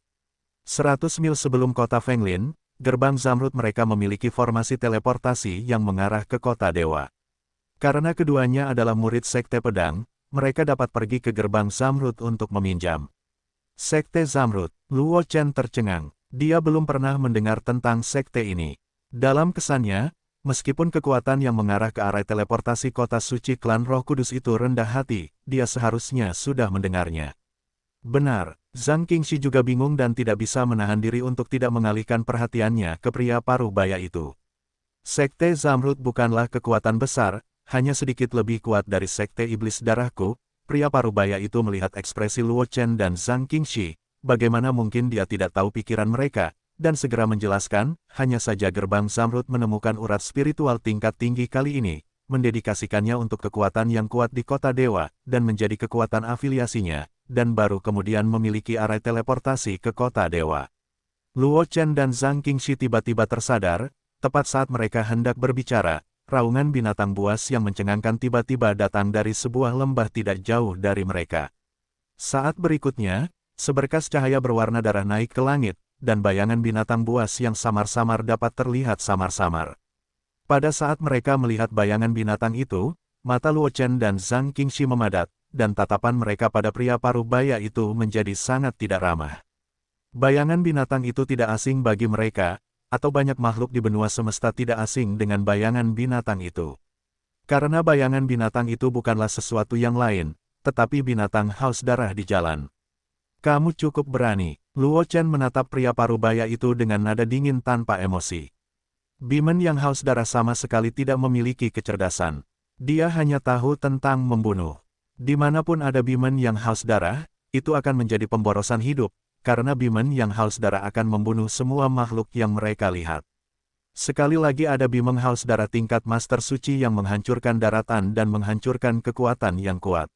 100 mil sebelum kota Fenglin, gerbang Zamrud mereka memiliki formasi teleportasi yang mengarah ke kota Dewa. Karena keduanya adalah murid Sekte Pedang, mereka dapat pergi ke gerbang Zamrud untuk meminjam. Sekte Zamrud, Luo Chen tercengang. Dia belum pernah mendengar tentang sekte ini. Dalam kesannya, meskipun kekuatan yang mengarah ke arah teleportasi kota suci klan Roh Kudus itu rendah hati, dia seharusnya sudah mendengarnya. Benar, Zhang Qingxi juga bingung dan tidak bisa menahan diri untuk tidak mengalihkan perhatiannya ke pria parubaya itu. Sekte Zamrud bukanlah kekuatan besar, hanya sedikit lebih kuat dari sekte iblis darahku. Pria parubaya itu melihat ekspresi Luo Chen dan Zhang Qingxi, bagaimana mungkin dia tidak tahu pikiran mereka, dan segera menjelaskan, hanya saja gerbang Zamrud menemukan urat spiritual tingkat tinggi kali ini, mendedikasikannya untuk kekuatan yang kuat di kota Dewa, dan menjadi kekuatan afiliasinya, dan baru kemudian memiliki arah teleportasi ke kota Dewa. Luo Chen dan Zhang Qingxi tiba-tiba tersadar, tepat saat mereka hendak berbicara, raungan binatang buas yang mencengangkan tiba-tiba datang dari sebuah lembah tidak jauh dari mereka. Saat berikutnya, seberkas cahaya berwarna darah naik ke langit, dan bayangan binatang buas yang samar-samar dapat terlihat samar-samar. Pada saat mereka melihat bayangan binatang itu, mata Luo Chen dan Zhang Qingxi memadat, dan tatapan mereka pada pria parubaya itu menjadi sangat tidak ramah. Bayangan binatang itu tidak asing bagi mereka, atau banyak makhluk di benua semesta tidak asing dengan bayangan binatang itu. Karena bayangan binatang itu bukanlah sesuatu yang lain, tetapi binatang haus darah di jalan. Kamu cukup berani. Luo Chen menatap pria parubaya itu dengan nada dingin tanpa emosi. Bimen yang haus darah sama sekali tidak memiliki kecerdasan. Dia hanya tahu tentang membunuh. Dimanapun ada bimen yang haus darah, itu akan menjadi pemborosan hidup, karena bimen yang haus darah akan membunuh semua makhluk yang mereka lihat. Sekali lagi ada bimen haus darah tingkat master suci yang menghancurkan daratan dan menghancurkan kekuatan yang kuat.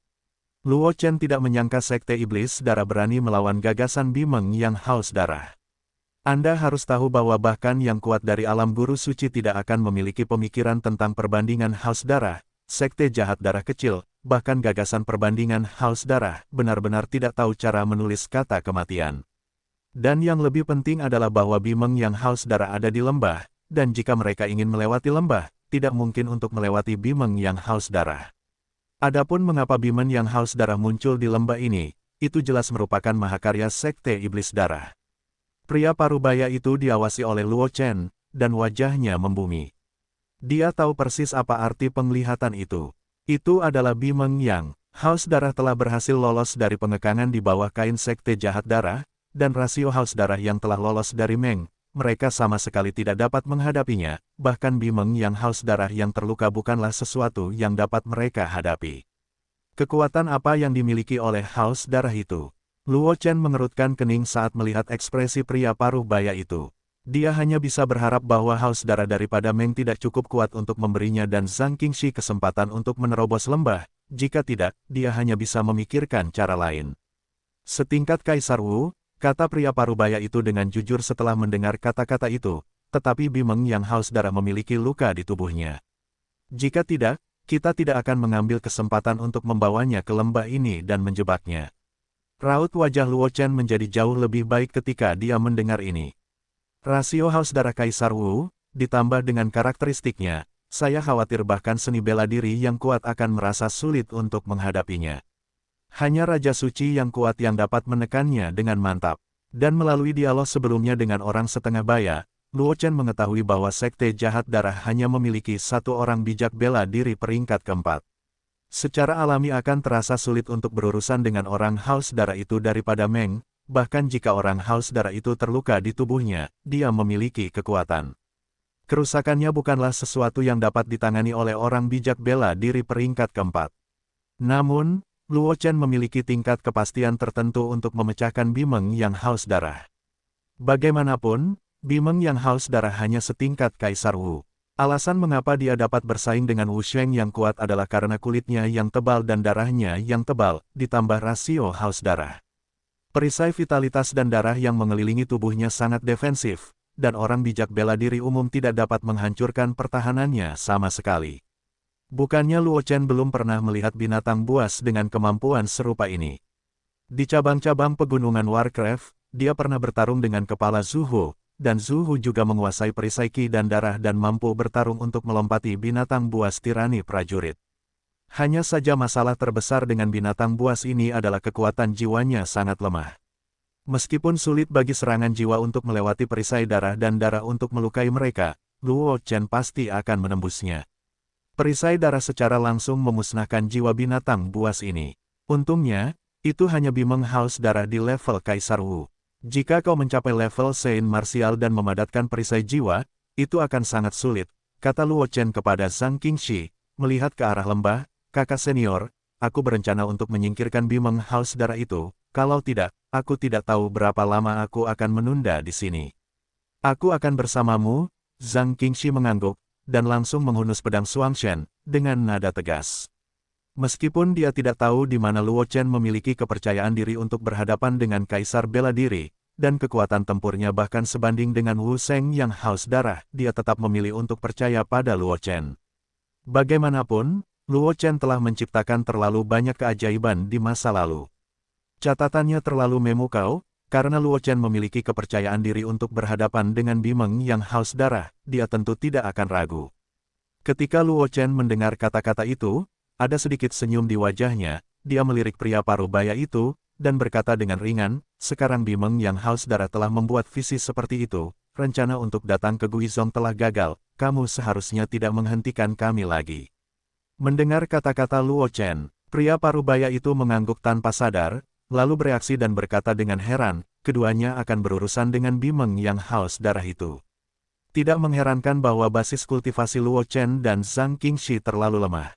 Luo Chen tidak menyangka sekte iblis darah berani melawan gagasan Bimeng yang haus darah. Anda harus tahu bahwa bahkan yang kuat dari alam guru suci tidak akan memiliki pemikiran tentang perbandingan haus darah, sekte jahat darah kecil, bahkan gagasan perbandingan haus darah, benar-benar tidak tahu cara menulis kata kematian. Dan yang lebih penting adalah bahwa Bimeng yang haus darah ada di lembah, dan jika mereka ingin melewati lembah, tidak mungkin untuk melewati Bimeng yang haus darah. Adapun mengapa Bimen yang haus darah muncul di lembah ini, itu jelas merupakan mahakarya sekte iblis darah. Pria parubaya itu diawasi oleh Luo Chen, dan wajahnya membumi. Dia tahu persis apa arti penglihatan itu. Itu adalah Bimeng yang haus darah telah berhasil lolos dari pengekangan di bawah kain sekte jahat darah, dan rasio haus darah yang telah lolos dari Meng. Mereka sama sekali tidak dapat menghadapinya, bahkan Bimeng yang haus darah yang terluka bukanlah sesuatu yang dapat mereka hadapi. Kekuatan apa yang dimiliki oleh haus darah itu? Luo Chen mengerutkan kening saat melihat ekspresi pria parubaya itu. Dia hanya bisa berharap bahwa haus darah daripada Meng tidak cukup kuat untuk memberinya dan Zhang Qingxi kesempatan untuk menerobos lembah, jika tidak, dia hanya bisa memikirkan cara lain. Setingkat Kaisar Wu, kata pria parubaya itu dengan jujur setelah mendengar kata-kata itu, tetapi Bimeng yang haus darah memiliki luka di tubuhnya. Jika tidak, kita tidak akan mengambil kesempatan untuk membawanya ke lembah ini dan menjebaknya. Raut wajah Luo Chen menjadi jauh lebih baik ketika dia mendengar ini. Rasio haus darah Kaisar Wu, ditambah dengan karakteristiknya, saya khawatir bahkan seni bela diri yang kuat akan merasa sulit untuk menghadapinya. Hanya Raja Suci yang kuat yang dapat menekannya dengan mantap. Dan melalui dialog sebelumnya dengan orang setengah baya, Luo Chen mengetahui bahwa Sekte Jahat Darah hanya memiliki satu orang bijak bela diri peringkat keempat. Secara alami akan terasa sulit untuk berurusan dengan orang haus darah itu daripada Meng, bahkan jika orang haus darah itu terluka di tubuhnya, dia memiliki kekuatan. Kerusakannya bukanlah sesuatu yang dapat ditangani oleh orang bijak bela diri peringkat keempat. Namun, Luo Chen memiliki tingkat kepastian tertentu untuk memecahkan Bimeng yang haus darah. Bagaimanapun, Bimeng yang haus darah hanya setingkat Kaisar Wu. Alasan mengapa dia dapat bersaing dengan Wu Sheng yang kuat adalah karena kulitnya yang tebal dan darahnya yang tebal, ditambah rasio haus darah. Perisai vitalitas dan darah yang mengelilingi tubuhnya sangat defensif, dan orang bijak bela diri umum tidak dapat menghancurkan pertahanannya sama sekali. Bukannya Luo Chen belum pernah melihat binatang buas dengan kemampuan serupa ini. Di cabang-cabang pegunungan Warcraft, dia pernah bertarung dengan kepala Zuhu, dan Zuhu juga menguasai perisai ki dan darah dan mampu bertarung untuk melompati binatang buas tirani prajurit. Hanya saja masalah terbesar dengan binatang buas ini adalah kekuatan jiwanya sangat lemah. Meskipun sulit bagi serangan jiwa untuk melewati perisai darah dan darah untuk melukai mereka, Luo Chen pasti akan menembusnya. Perisai darah secara langsung memusnahkan jiwa binatang buas ini. Untungnya, itu hanya Bimeng haus darah di level Kaisar Wu. Jika kau mencapai level Saint Martial dan memadatkan perisai jiwa, itu akan sangat sulit, kata Luo Chen kepada Zhang Qingxi, melihat ke arah lembah. Kakak senior, aku berencana untuk menyingkirkan Bimeng haus darah itu, kalau tidak, aku tidak tahu berapa lama aku akan menunda di sini. Aku akan bersamamu, Zhang Qingxi mengangguk, dan langsung menghunus pedang Shuangshen, dengan nada tegas. Meskipun dia tidak tahu di mana Luo Chen memiliki kepercayaan diri untuk berhadapan dengan Kaisar bela diri, dan kekuatan tempurnya bahkan sebanding dengan Wu Sheng yang haus darah, dia tetap memilih untuk percaya pada Luo Chen. Bagaimanapun, Luo Chen telah menciptakan terlalu banyak keajaiban di masa lalu. Catatannya terlalu memukau, karena Luo Chen memiliki kepercayaan diri untuk berhadapan dengan Bimeng yang haus darah, dia tentu tidak akan ragu. Ketika Luo Chen mendengar kata-kata itu, ada sedikit senyum di wajahnya, dia melirik pria parubaya itu, dan berkata dengan ringan, sekarang Bimeng yang haus darah telah membuat visi seperti itu, rencana untuk datang ke Guizhong telah gagal, kamu seharusnya tidak menghentikan kami lagi. Mendengar kata-kata Luo Chen, pria parubaya itu mengangguk tanpa sadar, lalu bereaksi dan berkata dengan heran, keduanya akan berurusan dengan Bimeng yang haus darah itu. Tidak mengherankan bahwa basis kultivasi Luo Chen dan Zhang Qingxi terlalu lemah.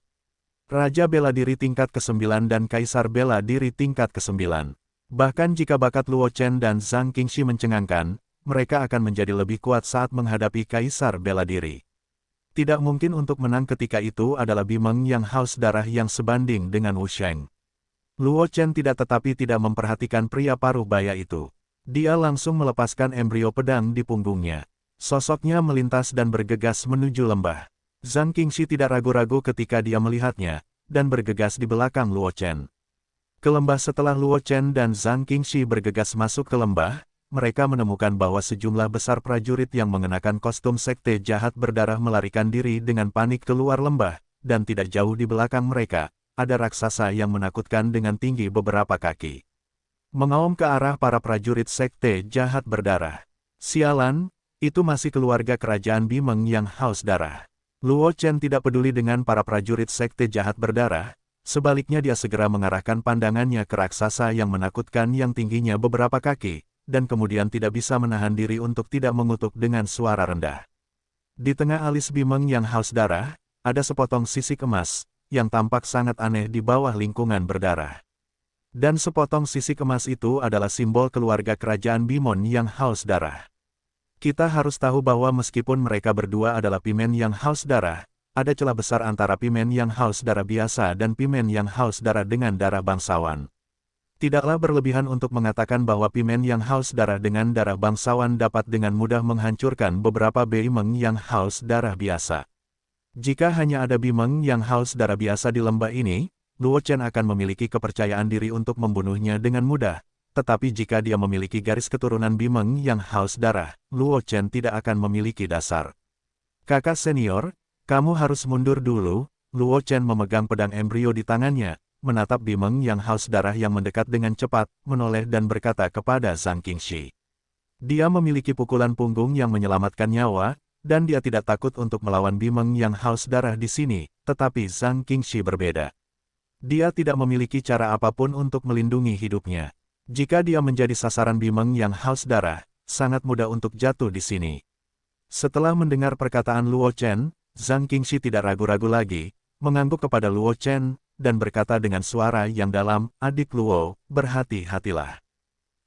Raja bela diri tingkat ke-9 dan Kaisar bela diri tingkat ke-9. Bahkan jika bakat Luo Chen dan Zhang Qingxi mencengangkan, mereka akan menjadi lebih kuat saat menghadapi Kaisar bela diri. Tidak mungkin untuk menang ketika itu adalah Bimeng yang haus darah yang sebanding dengan Wu Sheng. Luo Chen tidak memperhatikan pria parubaya itu. Dia langsung melepaskan embrio pedang di punggungnya. Sosoknya melintas dan bergegas menuju lembah. Zhang Qingxi tidak ragu-ragu ketika dia melihatnya, dan bergegas di belakang Luo Chen. Ke lembah setelah Luo Chen dan Zhang Qingxi bergegas masuk ke lembah, mereka menemukan bahwa sejumlah besar prajurit yang mengenakan kostum sekte jahat berdarah melarikan diri dengan panik keluar lembah, dan tidak jauh di belakang mereka, ada raksasa yang menakutkan dengan tinggi beberapa kaki. Mengaum ke arah para prajurit sekte jahat berdarah. Sialan, itu masih keluarga kerajaan Bimeng yang haus darah. Luo Chen tidak peduli dengan para prajurit sekte jahat berdarah, sebaliknya dia segera mengarahkan pandangannya ke raksasa yang menakutkan yang tingginya beberapa kaki, dan kemudian tidak bisa menahan diri untuk tidak mengutuk dengan suara rendah. Di tengah alis Bimeng yang haus darah, ada sepotong sisik emas, yang tampak sangat aneh di bawah lingkungan berdarah. Dan sepotong sisik emas itu adalah simbol keluarga kerajaan Bimon yang haus darah. Kita harus tahu bahwa meskipun mereka berdua adalah pimen yang haus darah, ada celah besar antara pimen yang haus darah biasa dan pimen yang haus darah dengan darah bangsawan. Tidaklah berlebihan untuk mengatakan bahwa pimen yang haus darah dengan darah bangsawan dapat dengan mudah menghancurkan beberapa bimeng yang haus darah biasa. Jika hanya ada bimeng yang haus darah biasa di lembah ini, Luo Chen akan memiliki kepercayaan diri untuk membunuhnya dengan mudah. Tetapi jika dia memiliki garis keturunan bimeng yang haus darah, Luo Chen tidak akan memiliki dasar. Kakak senior, kamu harus mundur dulu. Luo Chen memegang pedang embrio di tangannya, menatap bimeng yang haus darah yang mendekat dengan cepat, menoleh dan berkata kepada Zhang Qingxi. Dia memiliki pukulan punggung yang menyelamatkan nyawa, dan dia tidak takut untuk melawan bimeng yang haus darah di sini, tetapi Zhang Qingxi berbeda. Dia tidak memiliki cara apapun untuk melindungi hidupnya. Jika dia menjadi sasaran bimeng yang haus darah, sangat mudah untuk jatuh di sini. Setelah mendengar perkataan Luo Chen, Zhang Qingxi tidak ragu-ragu lagi, mengangguk kepada Luo Chen, dan berkata dengan suara yang dalam, "Adik Luo, berhati-hatilah.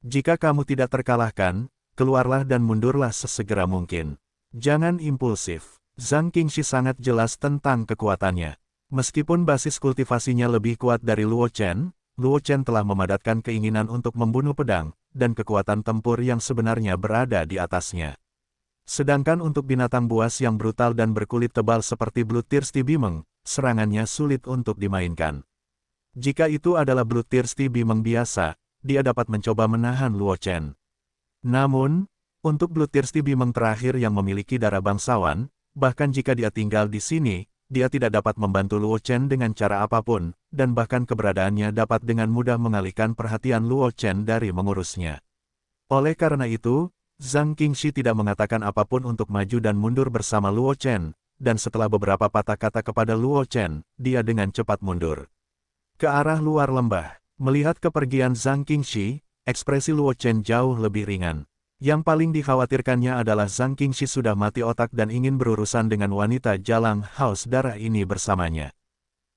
Jika kamu tidak terkalahkan, keluarlah dan mundurlah sesegera mungkin. Jangan impulsif." Zhang Qingxi sangat jelas tentang kekuatannya. Meskipun basis kultivasinya lebih kuat dari Luo Chen telah memadatkan keinginan untuk membunuh pedang, dan kekuatan tempur yang sebenarnya berada di atasnya. Sedangkan untuk binatang buas yang brutal dan berkulit tebal seperti Bloodthirsty Bimeng, serangannya sulit untuk dimainkan. Jika itu adalah Bloodthirsty Bimeng biasa, dia dapat mencoba menahan Luo Chen. Namun, untuk Bloodthirsty Bimeng terakhir yang memiliki darah bangsawan, bahkan jika dia tinggal di sini, dia tidak dapat membantu Luo Chen dengan cara apapun, dan bahkan keberadaannya dapat dengan mudah mengalihkan perhatian Luo Chen dari mengurusnya. Oleh karena itu, Zhang Qingxi tidak mengatakan apapun untuk maju dan mundur bersama Luo Chen, dan setelah beberapa patah kata kepada Luo Chen, dia dengan cepat mundur ke arah luar lembah. Melihat kepergian Zhang Qingxi, ekspresi Luo Chen jauh lebih ringan. Yang paling dikhawatirkannya adalah Zhang Qingxi sudah mati otak dan ingin berurusan dengan wanita jalang haus darah ini bersamanya.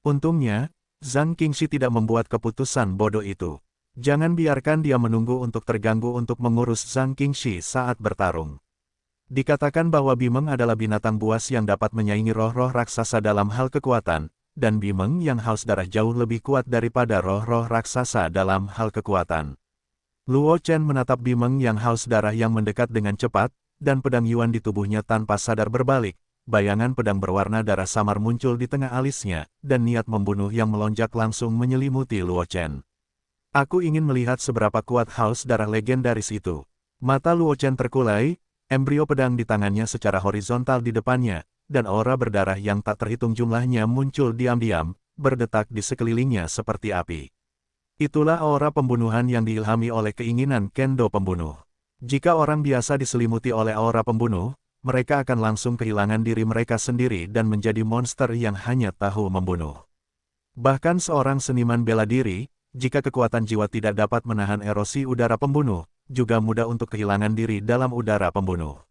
Untungnya, Zhang Qingxi tidak membuat keputusan bodoh itu. Jangan biarkan dia menunggu untuk terganggu untuk mengurus Zhang Qingxi saat bertarung. Dikatakan bahwa Bimeng adalah binatang buas yang dapat menyaingi roh-roh raksasa dalam hal kekuatan, dan Bimeng yang haus darah jauh lebih kuat daripada roh-roh raksasa dalam hal kekuatan. Luo Chen menatap Bimeng yang haus darah yang mendekat dengan cepat, dan pedang Yuan di tubuhnya tanpa sadar berbalik. Bayangan pedang berwarna darah samar muncul di tengah alisnya, dan niat membunuh yang melonjak langsung menyelimuti Luo Chen. Aku ingin melihat seberapa kuat haus darah legendaris itu. Mata Luo Chen terkulai, embrio pedang di tangannya secara horizontal di depannya, dan aura berdarah yang tak terhitung jumlahnya muncul diam-diam, berdetak di sekelilingnya seperti api. Itulah aura pembunuhan yang diilhami oleh keinginan kendo pembunuh. Jika orang biasa diselimuti oleh aura pembunuh, mereka akan langsung kehilangan diri mereka sendiri dan menjadi monster yang hanya tahu membunuh. Bahkan seorang seniman bela diri, jika kekuatan jiwa tidak dapat menahan erosi udara pembunuh, juga mudah untuk kehilangan diri dalam udara pembunuh.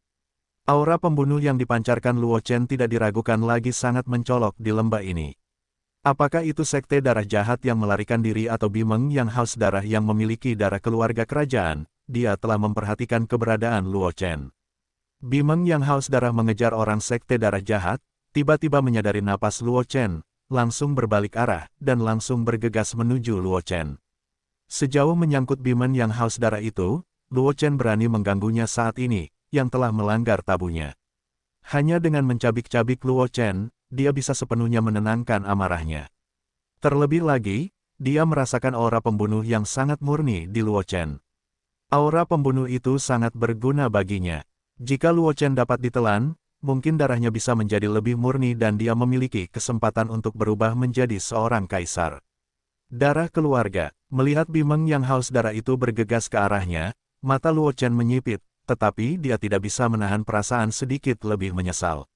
Aura pembunuh yang dipancarkan Luo Chen tidak diragukan lagi sangat mencolok di lembah ini. Apakah itu sekte darah jahat yang melarikan diri atau Bimeng yang haus darah yang memiliki darah keluarga kerajaan? Dia telah memperhatikan keberadaan Luo Chen. Bimeng yang haus darah mengejar orang sekte darah jahat, tiba-tiba menyadari napas Luo Chen, langsung berbalik arah, dan langsung bergegas menuju Luo Chen. Sejauh menyangkut Bimeng yang haus darah itu, Luo Chen berani mengganggunya saat ini, yang telah melanggar tabunya. Hanya dengan mencabik-cabik Luo Chen, dia bisa sepenuhnya menenangkan amarahnya. Terlebih lagi, dia merasakan aura pembunuh yang sangat murni di Luo Chen. Aura pembunuh itu sangat berguna baginya. Jika Luo Chen dapat ditelan, mungkin darahnya bisa menjadi lebih murni dan dia memiliki kesempatan untuk berubah menjadi seorang kaisar. Darah keluarga. Melihat Bimeng yang haus darah itu bergegas ke arahnya, mata Luo Chen menyipit, tetapi dia tidak bisa menahan perasaan sedikit lebih menyesal.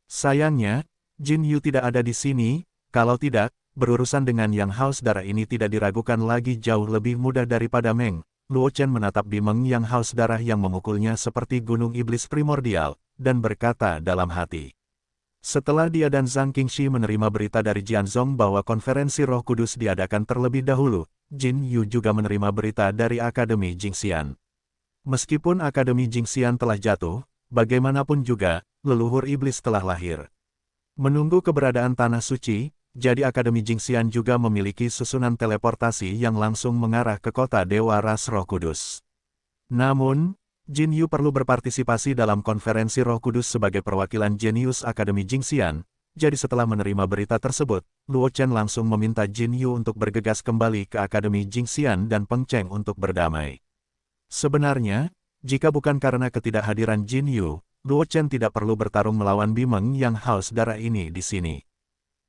Sayangnya, Jin Yu tidak ada di sini, kalau tidak, berurusan dengan yang haus darah ini tidak diragukan lagi jauh lebih mudah daripada Meng. Luo Chen menatap Bimeng yang haus darah yang memukulnya seperti gunung iblis primordial, dan berkata dalam hati. Setelah dia dan Zhang Qingxi menerima berita dari Jianzong bahwa konferensi Roh Kudus diadakan terlebih dahulu, Jin Yu juga menerima berita dari Akademi Jingxian. Meskipun Akademi Jingxian telah jatuh, bagaimanapun juga, leluhur iblis telah lahir. Menunggu keberadaan Tanah Suci, jadi Akademi Jingxian juga memiliki susunan teleportasi yang langsung mengarah ke kota Dewa Ras Roh Kudus. Namun, Jin Yu perlu berpartisipasi dalam konferensi Roh Kudus sebagai perwakilan jenius Akademi Jingxian, jadi setelah menerima berita tersebut, Luo Chen langsung meminta Jin Yu untuk bergegas kembali ke Akademi Jingxian dan Peng Cheng untuk berdamai. Sebenarnya, jika bukan karena ketidakhadiran Jin Yu, Luo Chen tidak perlu bertarung melawan Bimeng yang haus darah ini di sini.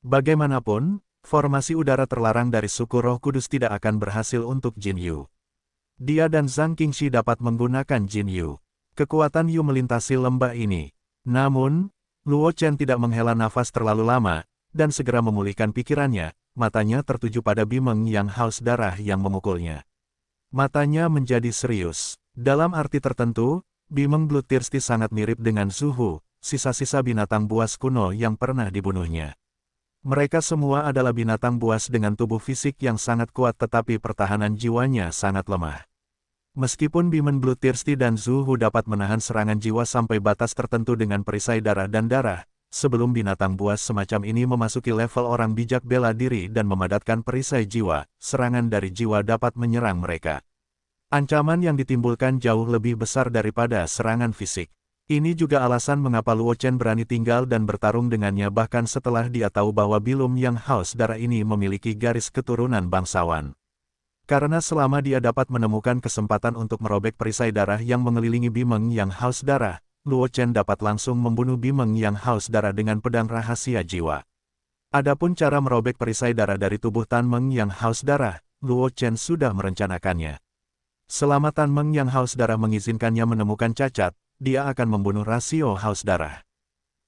Bagaimanapun, formasi udara terlarang dari suku Roh Kudus tidak akan berhasil untuk Jin Yu. Dia dan Zhang Qingxi dapat menggunakan Jin Yu. Kekuatan Yu melintasi lembah ini. Namun, Luo Chen tidak menghela nafas terlalu lama, dan segera memulihkan pikirannya, matanya tertuju pada Bimeng yang haus darah yang memukulnya. Matanya menjadi serius. Dalam arti tertentu, Bimeng Bloodthirsty sangat mirip dengan Zuhu, sisa-sisa binatang buas kuno yang pernah dibunuhnya. Mereka semua adalah binatang buas dengan tubuh fisik yang sangat kuat tetapi pertahanan jiwanya sangat lemah. Meskipun Bimeng Bloodthirsty dan Zuhu dapat menahan serangan jiwa sampai batas tertentu dengan perisai darah dan darah, sebelum binatang buas semacam ini memasuki level orang bijak bela diri dan memadatkan perisai jiwa, serangan dari jiwa dapat menyerang mereka. Ancaman yang ditimbulkan jauh lebih besar daripada serangan fisik. Ini juga alasan mengapa Luo Chen berani tinggal dan bertarung dengannya bahkan setelah dia tahu bahwa Bimeng yang haus darah ini memiliki garis keturunan bangsawan. Karena selama dia dapat menemukan kesempatan untuk merobek perisai darah yang mengelilingi Bimeng yang haus darah, Luo Chen dapat langsung membunuh Bimeng yang haus darah dengan pedang rahasia jiwa. Adapun cara merobek perisai darah dari tubuh Tan Meng yang haus darah, Luo Chen sudah merencanakannya. Selama Tan Meng yang haus darah mengizinkannya menemukan cacat, dia akan membunuh rasio haus darah.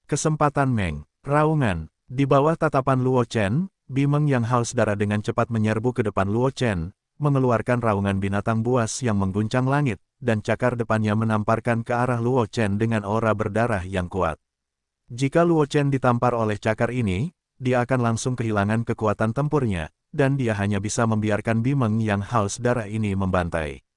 Kesempatan Meng, raungan, di bawah tatapan Luo Chen, Bimeng yang haus darah dengan cepat menyerbu ke depan Luo Chen, mengeluarkan raungan binatang buas yang mengguncang langit, dan cakar depannya menamparkan ke arah Luo Chen dengan aura berdarah yang kuat. Jika Luo Chen ditampar oleh cakar ini, dia akan langsung kehilangan kekuatan tempurnya, dan dia hanya bisa membiarkan Bimeng yang haus darah ini membantai.